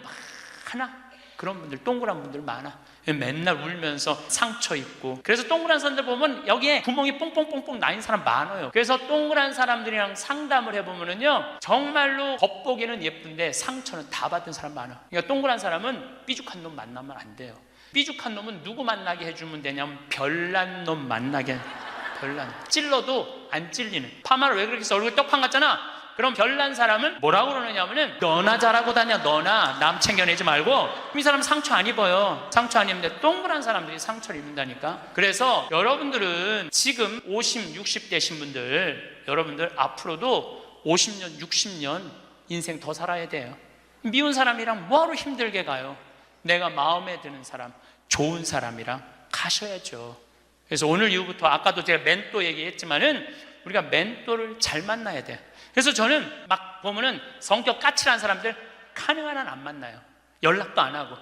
많아. 그런 분들, 동그란 분들 많아. 맨날 울면서 상처 입고. 그래서 동그란 사람들 보면 여기에 구멍이 뽕뽕뽕뽕 나인 사람 많아요. 그래서 동그란 사람들이랑 상담을 해보면은요 정말로 겉보기는 예쁜데 상처는 다 받은 사람 많아. 그러니까 동그란 사람은 삐죽한 놈 만나면 안 돼요. 삐죽한 놈은 누구 만나게 해주면 되냐면 별난 놈 만나게. 별난. 찔러도 안 찔리는. 파마를 왜 그렇게 해서 얼굴 떡판 같잖아. 그럼 별난 사람은 뭐라고 그러느냐면은 너나 잘하고 다녀. 너나 남 챙겨내지 말고. 이 사람 상처 안 입어요. 상처 안 입는데 동그란 사람들이 상처를 입는다니까. 그래서 여러분들은 지금 50, 60 되신 분들, 여러분들 앞으로도 50년, 60년 인생 더 살아야 돼요. 미운 사람이랑 뭐하러 힘들게 가요? 내가 마음에 드는 사람, 좋은 사람이랑 가셔야죠. 그래서 오늘 이후부터 아까도 제가 멘토 얘기했지만은 우리가 멘토를 잘 만나야 돼요. 그래서 저는 막 보면은 성격 까칠한 사람들 가능한 한 안 만나요. 연락도 안 하고.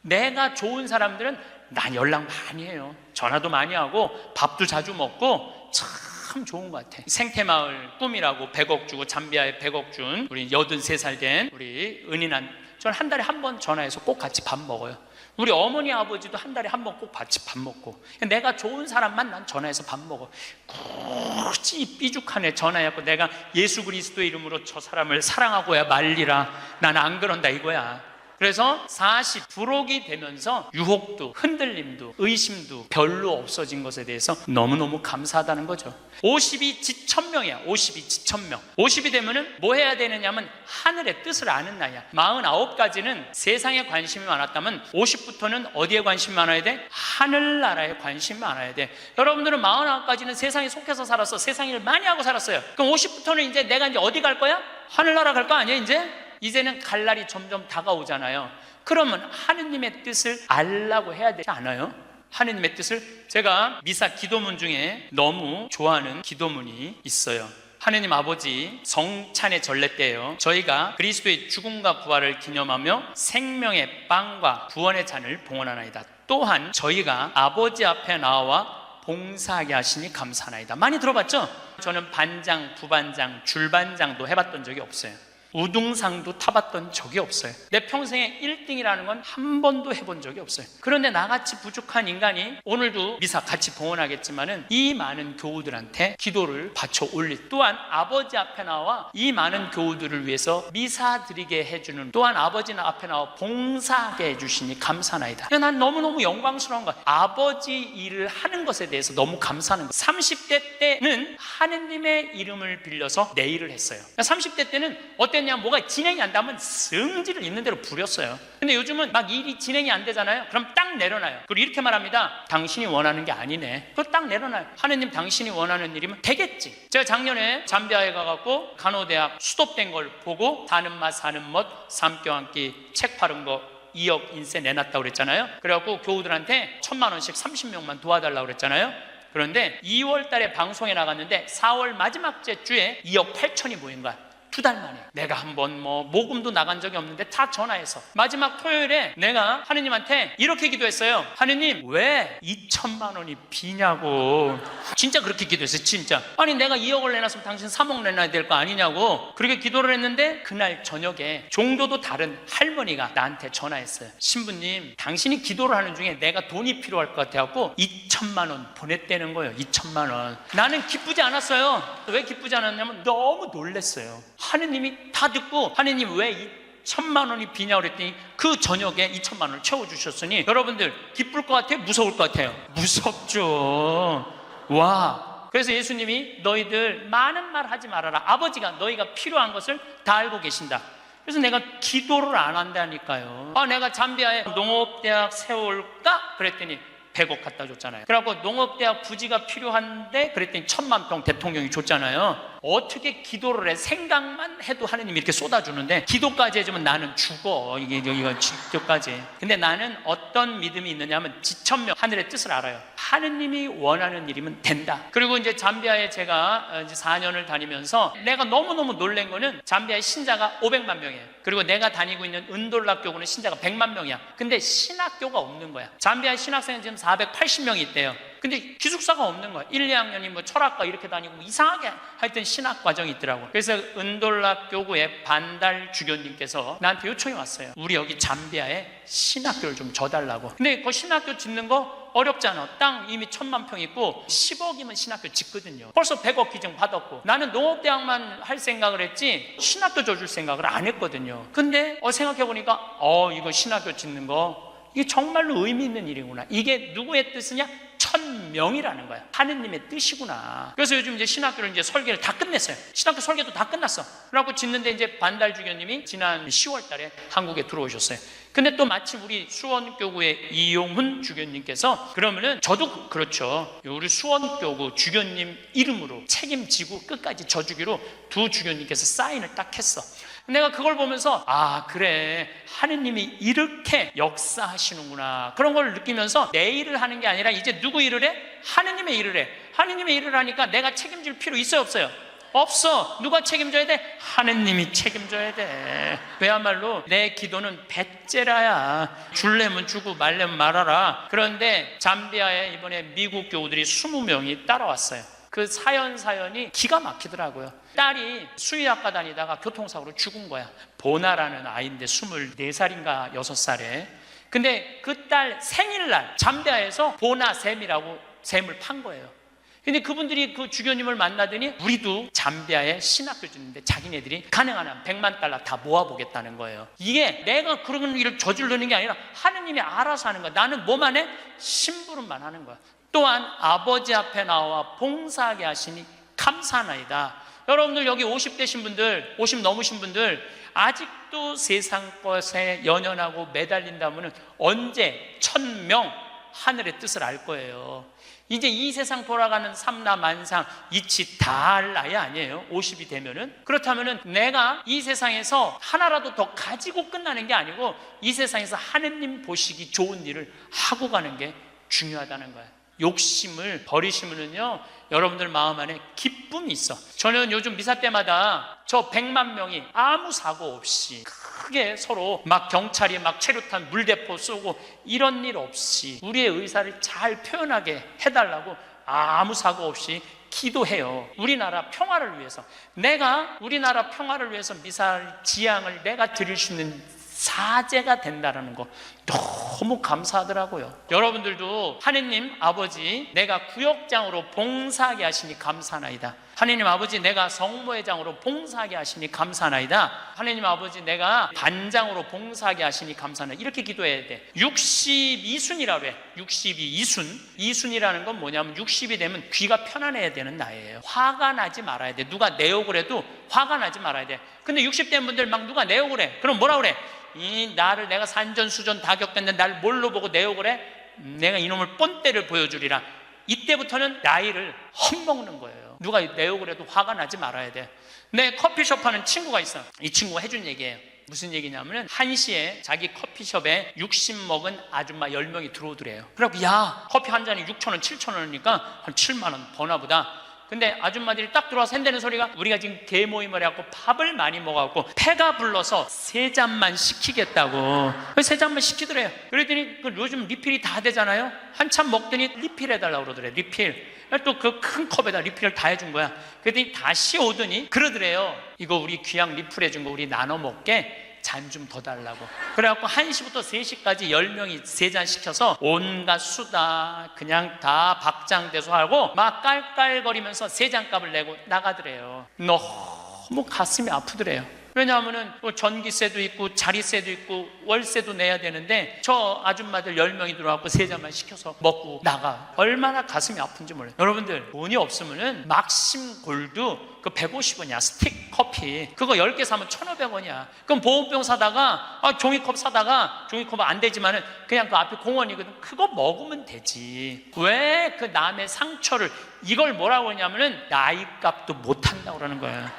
내가 좋은 사람들은 난 연락 많이 해요. 전화도 많이 하고 밥도 자주 먹고 참 좋은 것 같아. 생태마을 꿈이라고 100억 주고 잠비아에 100억 준 우리 83살 된 우리 은인한, 저는 한 달에 한 번 전화해서 꼭 같이 밥 먹어요. 우리 어머니 아버지도 한 달에 한 번 꼭 같이 밥 먹고. 내가 좋은 사람만 난 전화해서 밥 먹어. 굳이 삐죽한 애 전화해갖고 내가 예수 그리스도의 이름으로 저 사람을 사랑하고야 말리라. 난 안 그런다 이거야. 그래서 40 부록이 되면서 유혹도 흔들림도 의심도 별로 없어진 것에 대해서 너무너무 감사하다는 거죠. 50이 지천명이야. 50이 지천명. 50이 되면은 뭐 해야 되느냐면 하늘의 뜻을 아는 나이야. 49까지는 세상에 관심이 많았다면 50부터는 어디에 관심이 많아야 돼? 하늘나라에 관심이 많아야 돼. 여러분들은 49까지는 세상에 속해서 살았어. 세상 일 많이 하고 살았어요. 그럼 50부터는 이제 내가 이제 어디 갈 거야? 하늘나라 갈 거 아니야 이제? 이제는 갈 날이 점점 다가오잖아요. 그러면 하느님의 뜻을 알라고 해야 되지 않아요? 하느님의 뜻을. 제가 미사 기도문 중에 너무 좋아하는 기도문이 있어요. 하느님 아버지 성찬의 전례 때요 저희가 그리스도의 죽음과 부활을 기념하며 생명의 빵과 구원의 잔을 봉헌하나이다. 또한 저희가 아버지 앞에 나와 봉사하게 하시니 감사하나이다. 많이 들어봤죠? 저는 반장, 부반장, 줄반장도 해봤던 적이 없어요. 우등상도 타봤던 적이 없어요. 내 평생에 1등이라는 건 한 번도 해본 적이 없어요. 그런데 나같이 부족한 인간이 오늘도 미사 같이 봉헌하겠지만은 이 많은 교우들한테 기도를 바쳐 올릴, 또한 아버지 앞에 나와 이 많은 교우들을 위해서 미사 드리게 해주는, 또한 아버지 앞에 나와 봉사하게 해주시니 감사나이다. 난 너무너무 영광스러운 거야. 아버지 일을 하는 것에 대해서 너무 감사하는 거야. 30대 때는 하느님의 이름을 빌려서 내 일을 했어요. 30대 때는 어땠냐, 뭐가 진행이 안 되면 성질을 있는 대로 부렸어요. 근데 요즘은 막 일이 진행이 안 되잖아요. 그럼 딱 내려놔요. 그리고 이렇게 말합니다. 당신이 원하는 게 아니네. 그거 딱 내려놔요. 하느님 당신이 원하는 일이면 되겠지. 제가 작년에 잠비아에 가갖고 간호대학 수도된 걸 보고 사는 맛 사는 멋 삼교 한 끼 책 파는 거 2억 인쇄 내놨다고 그랬잖아요. 그래갖고 교우들한테 1,000만 원씩 30명만 도와달라고 그랬잖아요. 그런데 2월 달에 방송에 나갔는데 4월 마지막 주에 2억 8천이 모인 거야. 2달 만에. 내가 한번 모금도 나간 적이 없는데 다 전화해서 마지막 토요일에 내가 하느님한테 이렇게 기도했어요. 하느님 왜 2천만 원이 비냐고. 진짜 그렇게 기도했어요. 진짜. 아니 내가 2억을 내놨으면 당신 3억 내놔야 될 거 아니냐고 그렇게 기도를 했는데, 그날 저녁에 종교도 다른 할머니가 나한테 전화했어요. 신부님 당신이 기도를 하는 중에 내가 돈이 필요할 것 같아갖고 2천만 원 보냈다는 거예요. 2천만 원. 나는 기쁘지 않았어요. 왜 기쁘지 않았냐면 너무 놀랬어요. 하느님이 다 듣고 하느님 왜 2천만 원이 비냐고 그랬더니 그 저녁에 2천만 원을 채워주셨으니 여러분들 기쁠 것 같아요? 무서울 것 같아요? 무섭죠. 와. 그래서 예수님이 너희들 많은 말 하지 말아라. 아버지가 너희가 필요한 것을 다 알고 계신다. 그래서 내가 기도를 안 한다니까요. 내가 잠비아에 농업대학 세울까? 그랬더니 100억 갖다 줬잖아요. 그래갖고 농업대학 부지가 필요한데 그랬더니 1,000만 평 대통령이 줬잖아요. 어떻게 기도를 해? 생각만 해도 하느님이 이렇게 쏟아주는데 기도까지 해주면 나는 죽어. 이거 기도까지. 근데 나는 어떤 믿음이 있느냐 하면 지천명 하늘의 뜻을 알아요. 하느님이 원하는 일이면 된다. 그리고 이제 잠비아에 제가 이제 4년을 다니면서 내가 너무너무 놀란 거는 잠비아의 신자가 500만 명이에요. 그리고 내가 다니고 있는 은돌락 교구는 신자가 100만 명이야. 근데 신학교가 없는 거야. 잠비아의 신학생은 지금 480명이 있대요. 근데 기숙사가 없는 거야. 1, 2학년이 철학과 이렇게 다니고 이상하게 하여튼 신학 과정이 있더라고. 그래서 은돌락 교구의 반달 주교님께서 나한테 요청이 왔어요. 우리 여기 잠비아에 신학교를 좀 줘달라고. 근데 그 신학교 짓는 거 어렵잖아. 땅 이미 1,000만 평 있고 10억이면 신학교 짓거든요. 벌써 100억 기증 받았고. 나는 농업대학만 할 생각을 했지 신학교 줘줄 생각을 안 했거든요. 근데 생각해보니까 이거 신학교 짓는 거 이게 정말로 의미 있는 일이구나. 이게 누구의 뜻이냐? 1,000명이라는 거야. 하느님의 뜻이구나. 그래서 요즘 이제 신학교를 이제 설계를 다 끝냈어요. 신학교 설계도 다 끝났어. 그래갖고 짓는데 이제 반달 주교님이 지난 10월 달에 한국에 들어오셨어요. 근데 또 마침 우리 수원교구의 이용훈 주교님께서 그러면은 저도 그렇죠. 우리 수원교구 주교님 이름으로 책임지고 끝까지 져주기로 두 주교님께서 사인을 딱 했어. 내가 그걸 보면서 그래 하느님이 이렇게 역사하시는구나 그런 걸 느끼면서 내 일을 하는 게 아니라 이제 누구 일을 해? 하느님의 일을 해. 하느님의 일을 하니까 내가 책임질 필요 있어요 없어요? 없어. 누가 책임져야 돼? 하느님이 책임져야 돼. 그야말로 내 기도는 배째라야. 줄래면 주고 말래면 말아라. 그런데 잠비아에 이번에 미국 교우들이 20명이 따라왔어요. 그 사연이 기가 막히더라고요. 딸이 수의학과 다니다가 교통사고로 죽은 거야. 보나라는 아이인데 24살인가 6살에. 근데 그 딸 생일날 잠비아에서 보나샘이라고 샘을 판 거예요. 근데 그분들이 그 주교님을 만나더니 우리도 잠비아에 신학교 짓는데 자기네들이 가능한 한 100만 달러 다 모아보겠다는 거예요. 이게 내가 그런 일을 저지르는 게 아니라 하느님이 알아서 하는 거야. 나는 뭐만 해? 심부름만 하는 거야. 또한 아버지 앞에 나와 봉사하게 하시니 감사하나이다. 여러분들 여기 50대신 분들, 50 넘으신 분들 아직도 세상 것에 연연하고 매달린다면 언제 1,000명 하늘의 뜻을 알 거예요. 이제 이 세상 돌아가는 삼라만상 이치 다 할 나이 아니에요. 50이 되면은. 그렇다면은 내가 이 세상에서 하나라도 더 가지고 끝나는 게 아니고 이 세상에서 하느님 보시기 좋은 일을 하고 가는 게 중요하다는 거예요. 욕심을 버리시면은요 여러분들 마음 안에 기쁨이 있어. 저는 요즘 미사 때마다 저 100만 명이 아무 사고 없이 크게 서로 막 경찰이 막 최루탄 물대포 쏘고 이런 일 없이 우리의 의사를 잘 표현하게 해달라고 아무 사고 없이 기도해요. 우리나라 평화를 위해서. 내가 우리나라 평화를 위해서 미사일 지향을 내가 드릴 수 있는 사제가 된다는 거 너무 감사하더라고요. 여러분들도 하느님 아버지 내가 구역장으로 봉사하게 하시니 감사하나이다. 하느님 아버지 내가 성모회장으로 봉사하게 하시니 감사하나이다. 하느님 아버지 내가 반장으로 봉사하게 하시니 감사하나이다. 이렇게 기도해야 돼. 62순이라고 해. 62순. 이순이라는 건 뭐냐면 60이 되면 귀가 편안해야 되는 나이에요. 화가 나지 말아야 돼. 누가 내 욕을 해도 화가 나지 말아야 돼. 근데 60 된 분들 막 누가 내 욕을 해. 그럼 뭐라 그래? 이 나를 내가 산전수전 다 겪었는데 날 뭘로 보고 내 욕을 해? 내가 이놈을 뻔때를 보여주리라. 이때부터는 나이를 헛먹는 거예요. 누가 내 욕을 해도 화가 나지 말아야 돼. 내 커피숍 하는 친구가 있어. 이 친구가 해준 얘기예요. 무슨 얘기냐면은 1시에 자기 커피숍에 60 먹은 아줌마 10명이 들어오더래요. 그래갖고 야 커피 한 잔이 6,000원 7,000원이니까 한 7만 원 버나 보다. 근데 아줌마들이 딱 들어와서 핸대는 소리가 우리가 지금 대모임을 해갖고 밥을 많이 먹어갖고 배가 불러서 3잔만 시키겠다고. 3잔만 시키더래요. 그랬더니 요즘 리필이 다 되잖아요. 한참 먹더니 리필해달라고 그러더래요. 리필. 또 그 큰 컵에다 리필을 다 해준 거야. 그랬더니 다시 오더니 그러더래요. 이거 우리 귀양 리필해준 거 우리 나눠 먹게 잔 좀 더 달라고. 그래갖고 1시부터 3시까지 10명이 3잔 시켜서 온갖 수다 그냥 다 박장대소 하고 막 깔깔거리면서 3잔 값을 내고 나가더래요. 너무 가슴이 아프더래요. 왜냐하면은 전기세도 있고 자리세도 있고 월세도 내야 되는데 저 아줌마들 10명이 들어와서 3잔만 시켜서 먹고 나가. 얼마나 가슴이 아픈지 몰라요. 여러분들 돈이 없으면은 막심 골드 그 150원이야 스틱 커피 그거 10개 사면 1,500원이야. 그럼 보온병 사다가 종이컵 사다가 종이컵은 안 되지만은 그냥 그 앞에 공원이거든. 그거 먹으면 되지. 왜 그 남의 상처를 이걸 뭐라고 하냐면은 나이값도 못한다고 그러는 거야.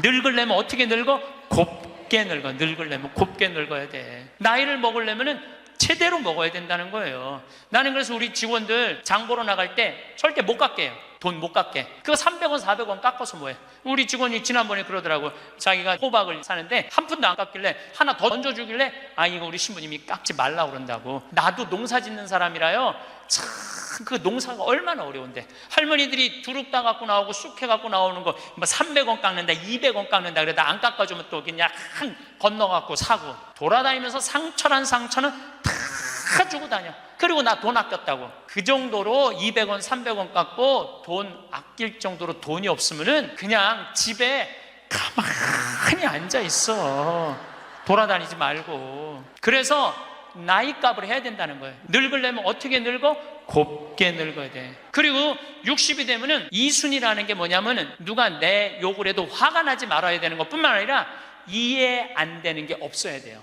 늙으려면 어떻게 늙어? 곱게 늙어. 늙으려면 곱게 늙어야 돼. 나이를 먹으려면 제대로 먹어야 된다는 거예요. 나는 그래서 우리 직원들 장 보러 나갈 때 절대 못 깎게요. 돈 못 깎게. 그거 300원 400원 깎아서 뭐해. 우리 직원이 지난번에 그러더라고. 자기가 호박을 사는데 한 푼도 안 깎길래 하나 더 얹어주길래 이거 우리 신부님이 깎지 말라고 그런다고. 나도 농사 짓는 사람이라요. 참 그 농사가 얼마나 어려운데 할머니들이 두릅 따 갖고 나오고 쑥해 갖고 나오는 거 300원 깎는다 200원 깎는다 그러다 안 깎아주면 또 그냥 건너 갖고 사고 돌아다니면서 상처는 다 주고 다녀. 그리고 나 돈 아꼈다고. 그 정도로 200원 300원 깎고 돈 아낄 정도로 돈이 없으면은 그냥 집에 가만히 앉아 있어. 돌아다니지 말고. 그래서 나이값을 해야 된다는 거예요. 늙으려면 어떻게 늙어? 곱게 늙어야 돼. 그리고 60이 되면은 이순이라는 게 뭐냐면은 누가 내 욕을 해도 화가 나지 말아야 되는 것 뿐만 아니라 이해 안 되는 게 없어야 돼요.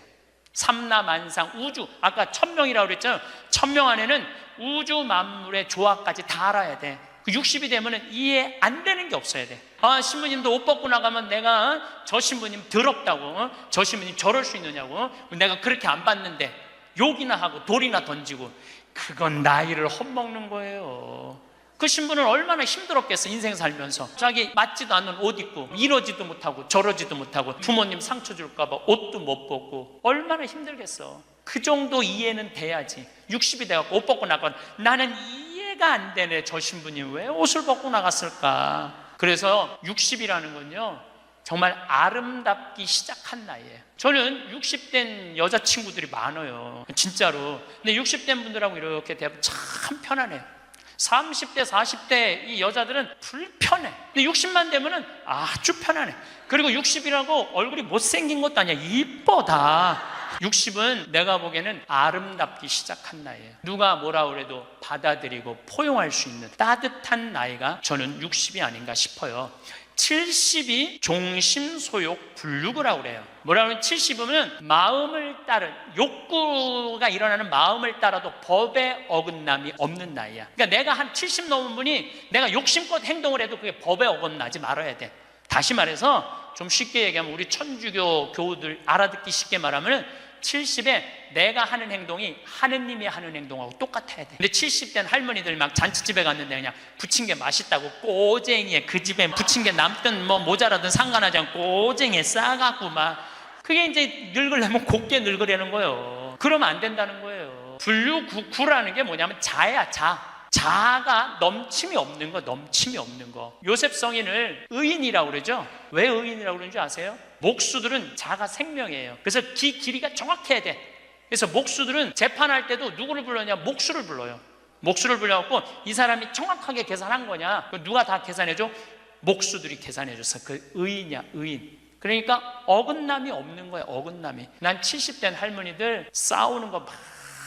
삼라만상 우주 아까 1000명이라고 그랬잖아요. 1000명 안에는 우주 만물의 조화까지 다 알아야 돼. 60이 되면은 이해 안 되는 게 없어야 돼. 신부님도 옷 벗고 나가면 내가 저 신부님 더럽다고 저 신부님 저럴 수 있느냐고 내가 그렇게 안 봤는데 욕이나 하고 돌이나 던지고 그건 나이를 헛먹는 거예요. 그 신부는 얼마나 힘들었겠어. 인생 살면서 자기 맞지도 않는 옷 입고 이러지도 못하고 저러지도 못하고 부모님 상처 줄까 봐 옷도 못 벗고 얼마나 힘들겠어. 그 정도 이해는 돼야지. 60이 돼갖고 옷 벗고 나가면 나는 이해가 안 되네. 저 신부님 왜 옷을 벗고 나갔을까. 그래서 60이라는 건요 정말 아름답기 시작한 나이예요. 저는 60된 여자친구들이 많아요. 진짜로. 근데 60된 분들하고 이렇게 대하면 참 편안해요. 30대, 40대 이 여자들은 불편해. 근데 60만 되면은 아주 편안해. 그리고 60이라고 얼굴이 못생긴 것도 아니야. 이뻐 다. 60은 내가 보기에는 아름답기 시작한 나이예요. 누가 뭐라 그래도 받아들이고 포용할 수 있는 따뜻한 나이가 저는 60이 아닌가 싶어요. 70이 종심소욕 불육이라고 그래요. 뭐라고 하면 70이면 마음을 따른 욕구가 일어나는 마음을 따라도 법에 어긋남이 없는 나이야. 그러니까 내가 한 70 넘은 분이 내가 욕심껏 행동을 해도 그게 법에 어긋나지 말아야 돼. 다시 말해서 좀 쉽게 얘기하면 우리 천주교 교우들 알아듣기 쉽게 말하면 70에 내가 하는 행동이 하느님이 하는 행동하고 똑같아야 돼. 근데 70된 할머니들 막 잔치집에 갔는데 그냥 부침개 맛있다고 꼬쟁이에 그 집에 부침개 남든 뭐 모자라든 상관하지 않고 꼬쟁이에 싸갖고 막 그게 이제 늙으려면 곱게 늙으려는 거예요. 그러면 안 된다는 거예요. 불류구라는 게 뭐냐면 자야 자. 자아가 넘침이 없는 거, 넘침이 없는 거. 요셉 성인을 의인이라고 그러죠. 왜 의인이라고 그러는지 아세요? 목수들은 자아가 생명이에요. 그래서 길이가 정확해야 돼. 그래서 목수들은 재판할 때도 누구를 불러냐? 목수를 불러요. 목수를 불러갖고 이 사람이 정확하게 계산한 거냐? 누가 다 계산해줘? 목수들이 계산해줬어. 그 의인이야, 의인. 그러니까 어긋남이 없는 거야, 어긋남이. 난 70대 된 할머니들 싸우는 거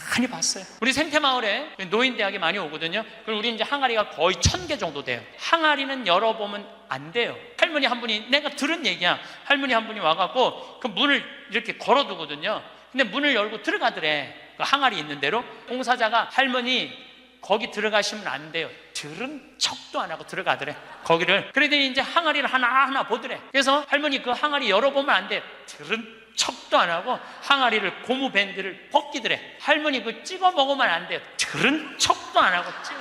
많이 봤어요. 우리 생태마을에 노인대학이 많이 오거든요. 그리고 우리 이제 항아리가 거의 1000개 정도 돼요. 항아리는 열어보면 안 돼요. 할머니 한 분이, 내가 들은 얘기야. 할머니 한 분이 와갖고 그 문을 이렇게 걸어두거든요. 근데 문을 열고 들어가더래. 그 항아리 있는 대로. 공사자가 할머니 거기 들어가시면 안 돼요. 들은 척도 안 하고 들어가더래, 거기를. 그러더니 이제 항아리를 하나하나 보더래. 그래서 할머니 그 항아리 열어보면 안 돼요. 들은 척도 안 하고 항아리를 고무 밴드를 벗기더래. 할머니 그 찍어 먹으면 안 돼요. 들은 척도 안 하고 찍어.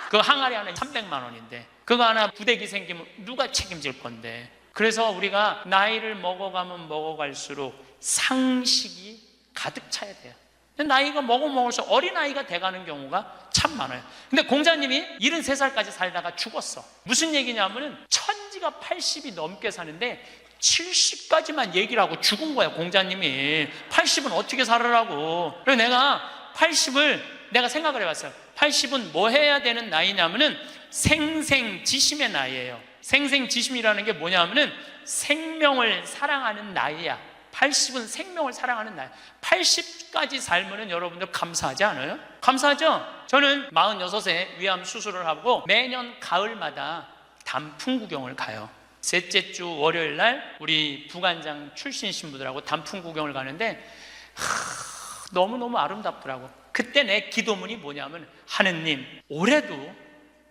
그 항아리 하나 300만 원인데 그거 하나 부대기 생기면 누가 책임질 건데. 그래서 우리가 나이를 먹어가면 먹어갈수록 상식이 가득 차야 돼요. 나이가 먹을수록 어린아이가 돼가는 경우가 참 많아요. 근데 공자님이 73살까지 살다가 죽었어. 무슨 얘기냐면은 천지가 80이 넘게 사는데 70까지만 얘기를 하고 죽은 거야, 공자님이. 80은 어떻게 살으라고. 그래서 내가 80을 내가 생각을 해봤어요. 80은 뭐 해야 되는 나이냐면은 생생지심의 나이예요. 생생지심이라는 게 뭐냐면은 생명을 사랑하는 나이야. 80은 생명을 사랑하는 나이. 80까지 살면은 여러분들 감사하지 않아요? 감사하죠? 저는 46세 위암 수술을 하고 매년 가을마다 단풍 구경을 가요. 셋째 주 월요일 날 우리 부관장 출신 신부들하고 단풍 구경을 가는데 너무너무 아름답더라고. 그때 내 기도문이 뭐냐면, 하느님 올해도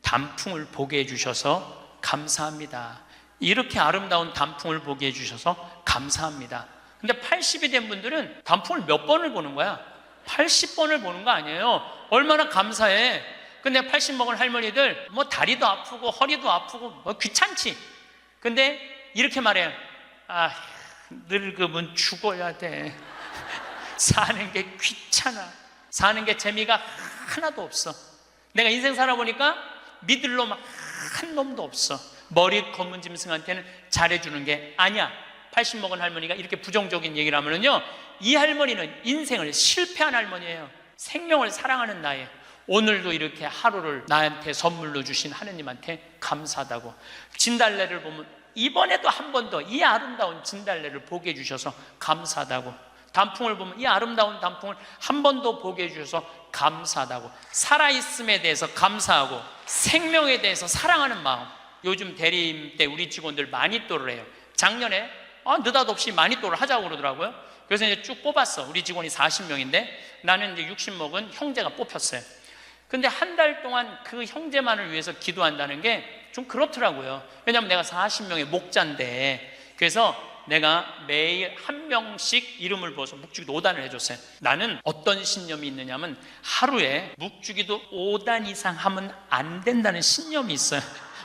단풍을 보게 해주셔서 감사합니다. 이렇게 아름다운 단풍을 보게 해주셔서 감사합니다. 근데 80이 된 분들은 단풍을 몇 번을 보는 거야? 80번을 보는 거 아니에요. 얼마나 감사해. 근데 80 먹은 할머니들 뭐 다리도 아프고 허리도 아프고 뭐 귀찮지. 근데 이렇게 말해요. 아, 늙으면 죽어야 돼. 사는 게 귀찮아. 사는 게 재미가 하나도 없어. 내가 인생 살아보니까 믿을 놈 한 놈도 없어. 머리 검은 짐승한테는 잘해주는 게 아니야. 80 먹은 할머니가 이렇게 부정적인 얘기를 하면은요, 이 할머니는 인생을 실패한 할머니예요. 생명을 사랑하는 나이에 오늘도 이렇게 하루를 나한테 선물로 주신 하느님한테 감사하다고. 진달래를 보면 이번에도 한 번 더 이 아름다운 진달래를 보게 해주셔서 감사하다고. 단풍을 보면 이 아름다운 단풍을 한 번 더 보게 해주셔서 감사하다고. 살아있음에 대해서 감사하고 생명에 대해서 사랑하는 마음. 요즘 대리임 때 우리 직원들 마니또를 해요. 작년에 느닷없이 마니또를 하자고 그러더라고요. 그래서 이제 쭉 뽑았어. 우리 직원이 40명인데 나는 이제 60 먹은 형제가 뽑혔어요. 근데 한 달 동안 그 형제만을 위해서 기도한다는 게 좀 그렇더라고요. 왜냐하면 내가 40명의 목자인데. 그래서 내가 매일 한 명씩 이름을 부어서 묵주기도 5단을 해줬어요. 나는 어떤 신념이 있느냐면 하루에 묵주기도 5단 이상 하면 안 된다는 신념이 있어요.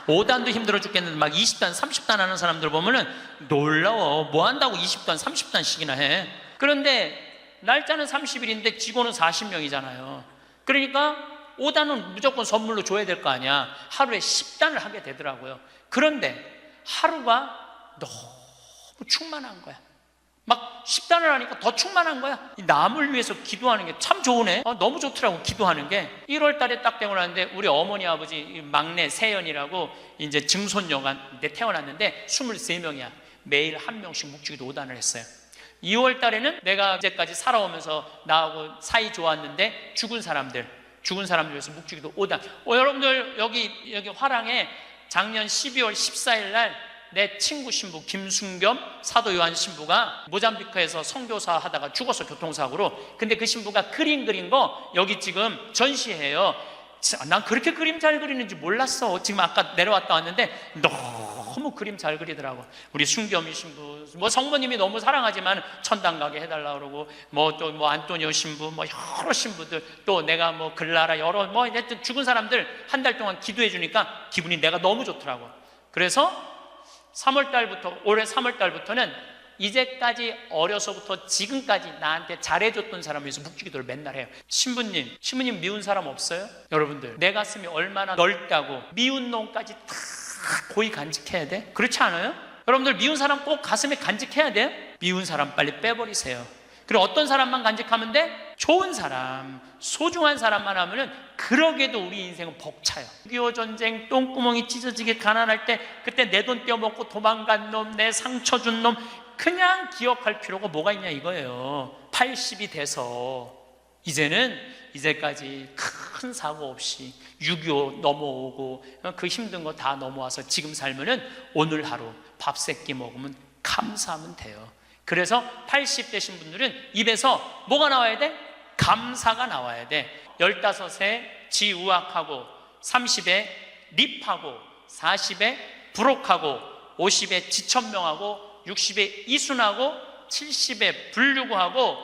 5단도 힘들어 죽겠는데 막 20단, 30단 하는 사람들 보면은 놀라워. 뭐 한다고 20단, 30단씩이나 해. 그런데 날짜는 30일인데 직원은 40명이잖아요. 그러니까 5단은 무조건 선물로 줘야 될 거 아니야. 하루에 10단을 하게 되더라고요. 그런데 하루가 너무 충만한 거야. 막 10단을 하니까 더 충만한 거야. 이 남을 위해서 기도하는 게 참 좋으네. 너무 좋더라고, 기도하는 게. 1월 달에 딱 태어났는데 우리 어머니 아버지 막내 세연이라고 이제 증손녀가 태어났는데 23명이야. 매일 한 명씩 묵주기도 5단을 했어요. 2월 달에는 내가 이제까지 살아오면서 나하고 사이 좋았는데 죽은 사람들 위해서 묵주기도 5단. 여러분들 여기 화랑에 작년 12월 14일 날 내 친구 신부 김순겸 사도 요한 신부가 모잠비크에서 선교사 하다가 죽었어, 교통사고로. 근데 그 신부가 그림 그린 거 여기 지금 전시해요. 난 그렇게 그림 잘 그리는지 몰랐어. 지금 아까 내려왔다 왔는데 너무 그림 잘 그리더라고. 우리 순겸이 신부, 뭐 성모님이 너무 사랑하지만 천당 가게 해달라 그러고, 뭐 또 뭐 안토니오 신부, 뭐 여러 신부들, 또 내가 뭐 글라라, 여러 뭐 하여튼 죽은 사람들 한 달 동안 기도해 주니까 기분이 내가 너무 좋더라고. 그래서 3월 달부터, 올해 3월 달부터는 이제까지 어려서부터 지금까지 나한테 잘해줬던 사람을 위해서 묵주기도를 맨날 해요. 신부님 미운 사람 없어요? 여러분들, 내 가슴이 얼마나 넓다고 미운 놈까지 다 고이 간직해야 돼? 그렇지 않아요? 여러분들, 미운 사람 꼭 가슴에 간직해야 돼요? 미운 사람 빨리 빼버리세요. 그리고 어떤 사람만 간직하면 돼? 좋은 사람, 소중한 사람만 하면은 그러게도 우리 인생은 벅차요. 6.25 전쟁 똥구멍이 찢어지게 가난할 때 그때 내 돈 떼어먹고 도망간 놈, 내 상처 준 놈 그냥 기억할 필요가 뭐가 있냐 이거예요. 80이 돼서 이제까지 큰 사고 없이 6.25 넘어오고 그 힘든 거 다 넘어와서 지금 살면은 오늘 하루 밥 세 끼 먹으면 감사하면 돼요. 그래서 80 되신 분들은 입에서 뭐가 나와야 돼? 감사가 나와야 돼. 15에 지우악하고, 30에 립하고, 40에 부록하고, 50에 지천명하고, 60에 이순하고, 70에 불류구하고,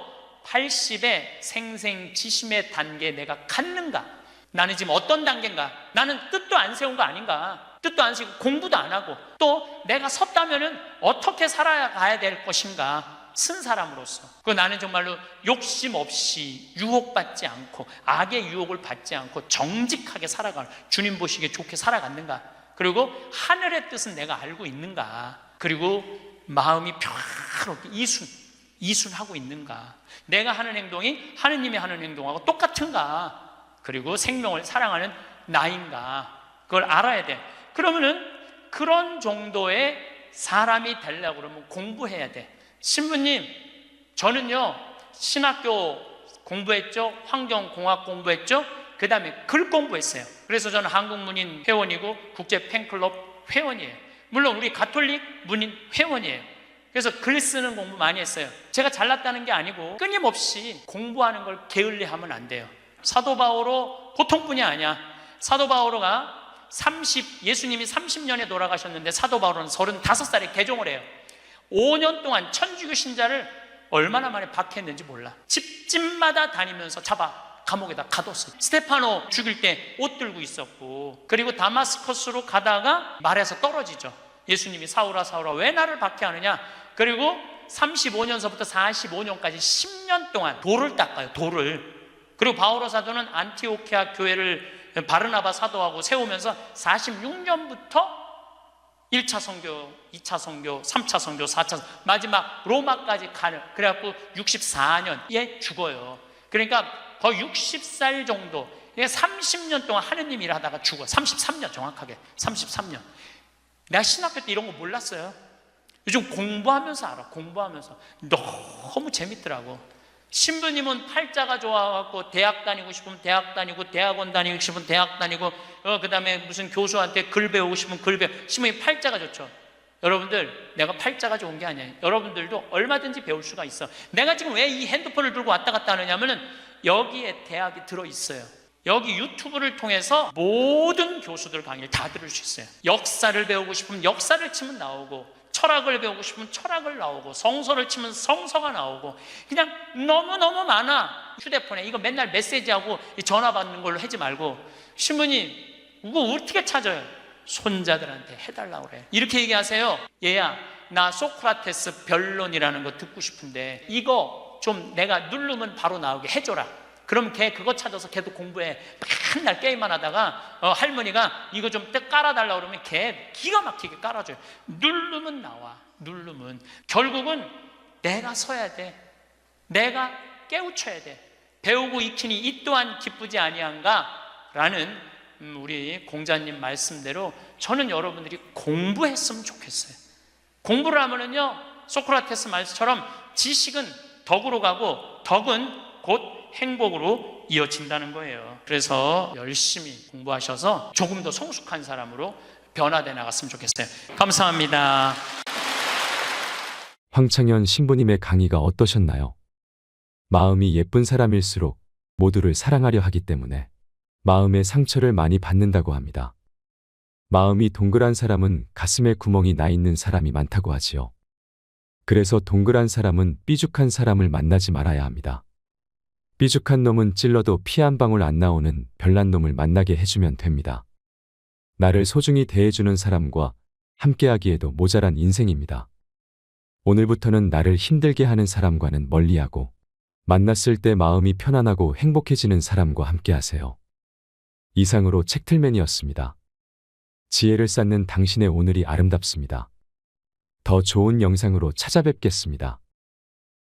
80에 생생지심의 단계에 내가 갔는가? 나는 지금 어떤 단계인가? 나는 뜻도 안 세운 거 아닌가? 뜻도 안 세우고 공부도 안 하고 또 내가 섰다면은 어떻게 살아가야 될 것인가? 쓴 사람으로서. 그 나는 정말로 욕심 없이 유혹받지 않고 악의 유혹을 받지 않고 정직하게 살아가는, 주님 보시기에 좋게 살아갔는가? 그리고 하늘의 뜻은 내가 알고 있는가? 그리고 마음이 평화롭게 이순하고 있는가? 내가 하는 행동이 하느님이 하는 행동하고 똑같은가? 그리고 생명을 사랑하는 나인가? 그걸 알아야 돼. 그러면은 그런 정도의 사람이 되려고 그러면 공부해야 돼. 신부님, 저는요 신학교 공부했죠, 환경공학 공부했죠, 그 다음에 글 공부했어요. 그래서 저는 한국문인 회원이고 국제 팬클럽 회원이에요. 물론 우리 가톨릭 문인 회원이에요. 그래서 글 쓰는 공부 많이 했어요. 제가 잘났다는 게 아니고 끊임없이 공부하는 걸 게을리하면 안 돼요. 사도 바오로 보통뿐이 아니야. 사도 바오로가 예수님이 30년에 돌아가셨는데 사도 바오로는 35살에 개종을 해요. 5년 동안 천주교 신자를 얼마나 많이 박해했는지 몰라. 집집마다 다니면서 잡아 감옥에다 가뒀어요. 스테파노 죽일 때 옷 들고 있었고, 그리고 다마스커스로 가다가 말에서 떨어지죠. 예수님이 사울아 사울아 왜 나를 박해하느냐. 그리고 35년서부터 45년까지 10년 동안 돌을 닦아요. 돌을. 그리고 바오로 사도는 안티오키아 교회를 바르나바 사도하고 세우면서 46년부터 1차 선교, 2차 선교, 3차 선교, 4차 선교, 마지막 로마까지 가는, 그래갖고 64년에 죽어요. 그러니까 거의 60살 정도, 30년 동안 하느님 일을 하다가 죽어요. 33년 정확하게, 33년. 내가 신학교 때 이런 거 몰랐어요. 요즘 공부하면서 알아. 공부하면서 너무 재밌더라고. 신부님은 팔자가 좋아갖고 대학 다니고 싶으면 대학 다니고, 대학원 다니고 싶으면 대학 다니고, 그 다음에 무슨 교수한테 글 배우고 싶으면 글 배우고. 신부님 팔자가 좋죠. 여러분들, 내가 팔자가 좋은 게 아니에요. 여러분들도 얼마든지 배울 수가 있어. 내가 지금 왜 이 핸드폰을 들고 왔다 갔다 하느냐면은 여기에 대학이 들어있어요. 여기 유튜브를 통해서 모든 교수들 강의를 다 들을 수 있어요. 역사를 배우고 싶으면 역사를 치면 나오고, 철학을 배우고 싶으면 철학을 나오고, 성서를 치면 성서가 나오고, 그냥 너무너무 많아. 휴대폰에 이거 맨날 메시지하고 전화 받는 걸로 하지 말고, 신부님 이거 어떻게 찾아요? 손자들한테 해달라고 그래. 이렇게 얘기하세요. 얘야, 나 소크라테스 변론이라는 거 듣고 싶은데 이거 좀 내가 누르면 바로 나오게 해줘라. 그럼 걔 그거 찾아서 걔도 공부해. 맨날 게임만 하다가 할머니가 이거 좀 깔아달라고 그러면 걔 기가 막히게 깔아줘요. 누르면 나와. 누르면. 결국은 내가 서야 돼. 내가 깨우쳐야 돼. 배우고 익히니 이 또한 기쁘지 아니한가? 라는 우리 공자님 말씀대로 저는 여러분들이 공부했으면 좋겠어요. 공부를 하면은요, 소크라테스 말처럼 지식은 덕으로 가고 덕은 곧 행복으로 이어진다는 거예요. 그래서 열심히 공부하셔서 조금 더 성숙한 사람으로 변화돼 나갔으면 좋겠어요. 감사합니다. 황창현 신부님의 강의가 어떠셨나요? 마음이 예쁜 사람일수록 모두를 사랑하려 하기 때문에 마음의 상처를 많이 받는다고 합니다. 마음이 동그란 사람은 가슴에 구멍이 나 있는 사람이 많다고 하지요. 그래서 동그란 사람은 삐죽한 사람을 만나지 말아야 합니다. 삐죽한 놈은 찔러도 피 한 방울 안 나오는 별난 놈을 만나게 해주면 됩니다. 나를 소중히 대해주는 사람과 함께하기에도 모자란 인생입니다. 오늘부터는 나를 힘들게 하는 사람과는 멀리하고 만났을 때 마음이 편안하고 행복해지는 사람과 함께하세요. 이상으로 책틀맨이었습니다. 지혜를 쌓는 당신의 오늘이 아름답습니다. 더 좋은 영상으로 찾아뵙겠습니다.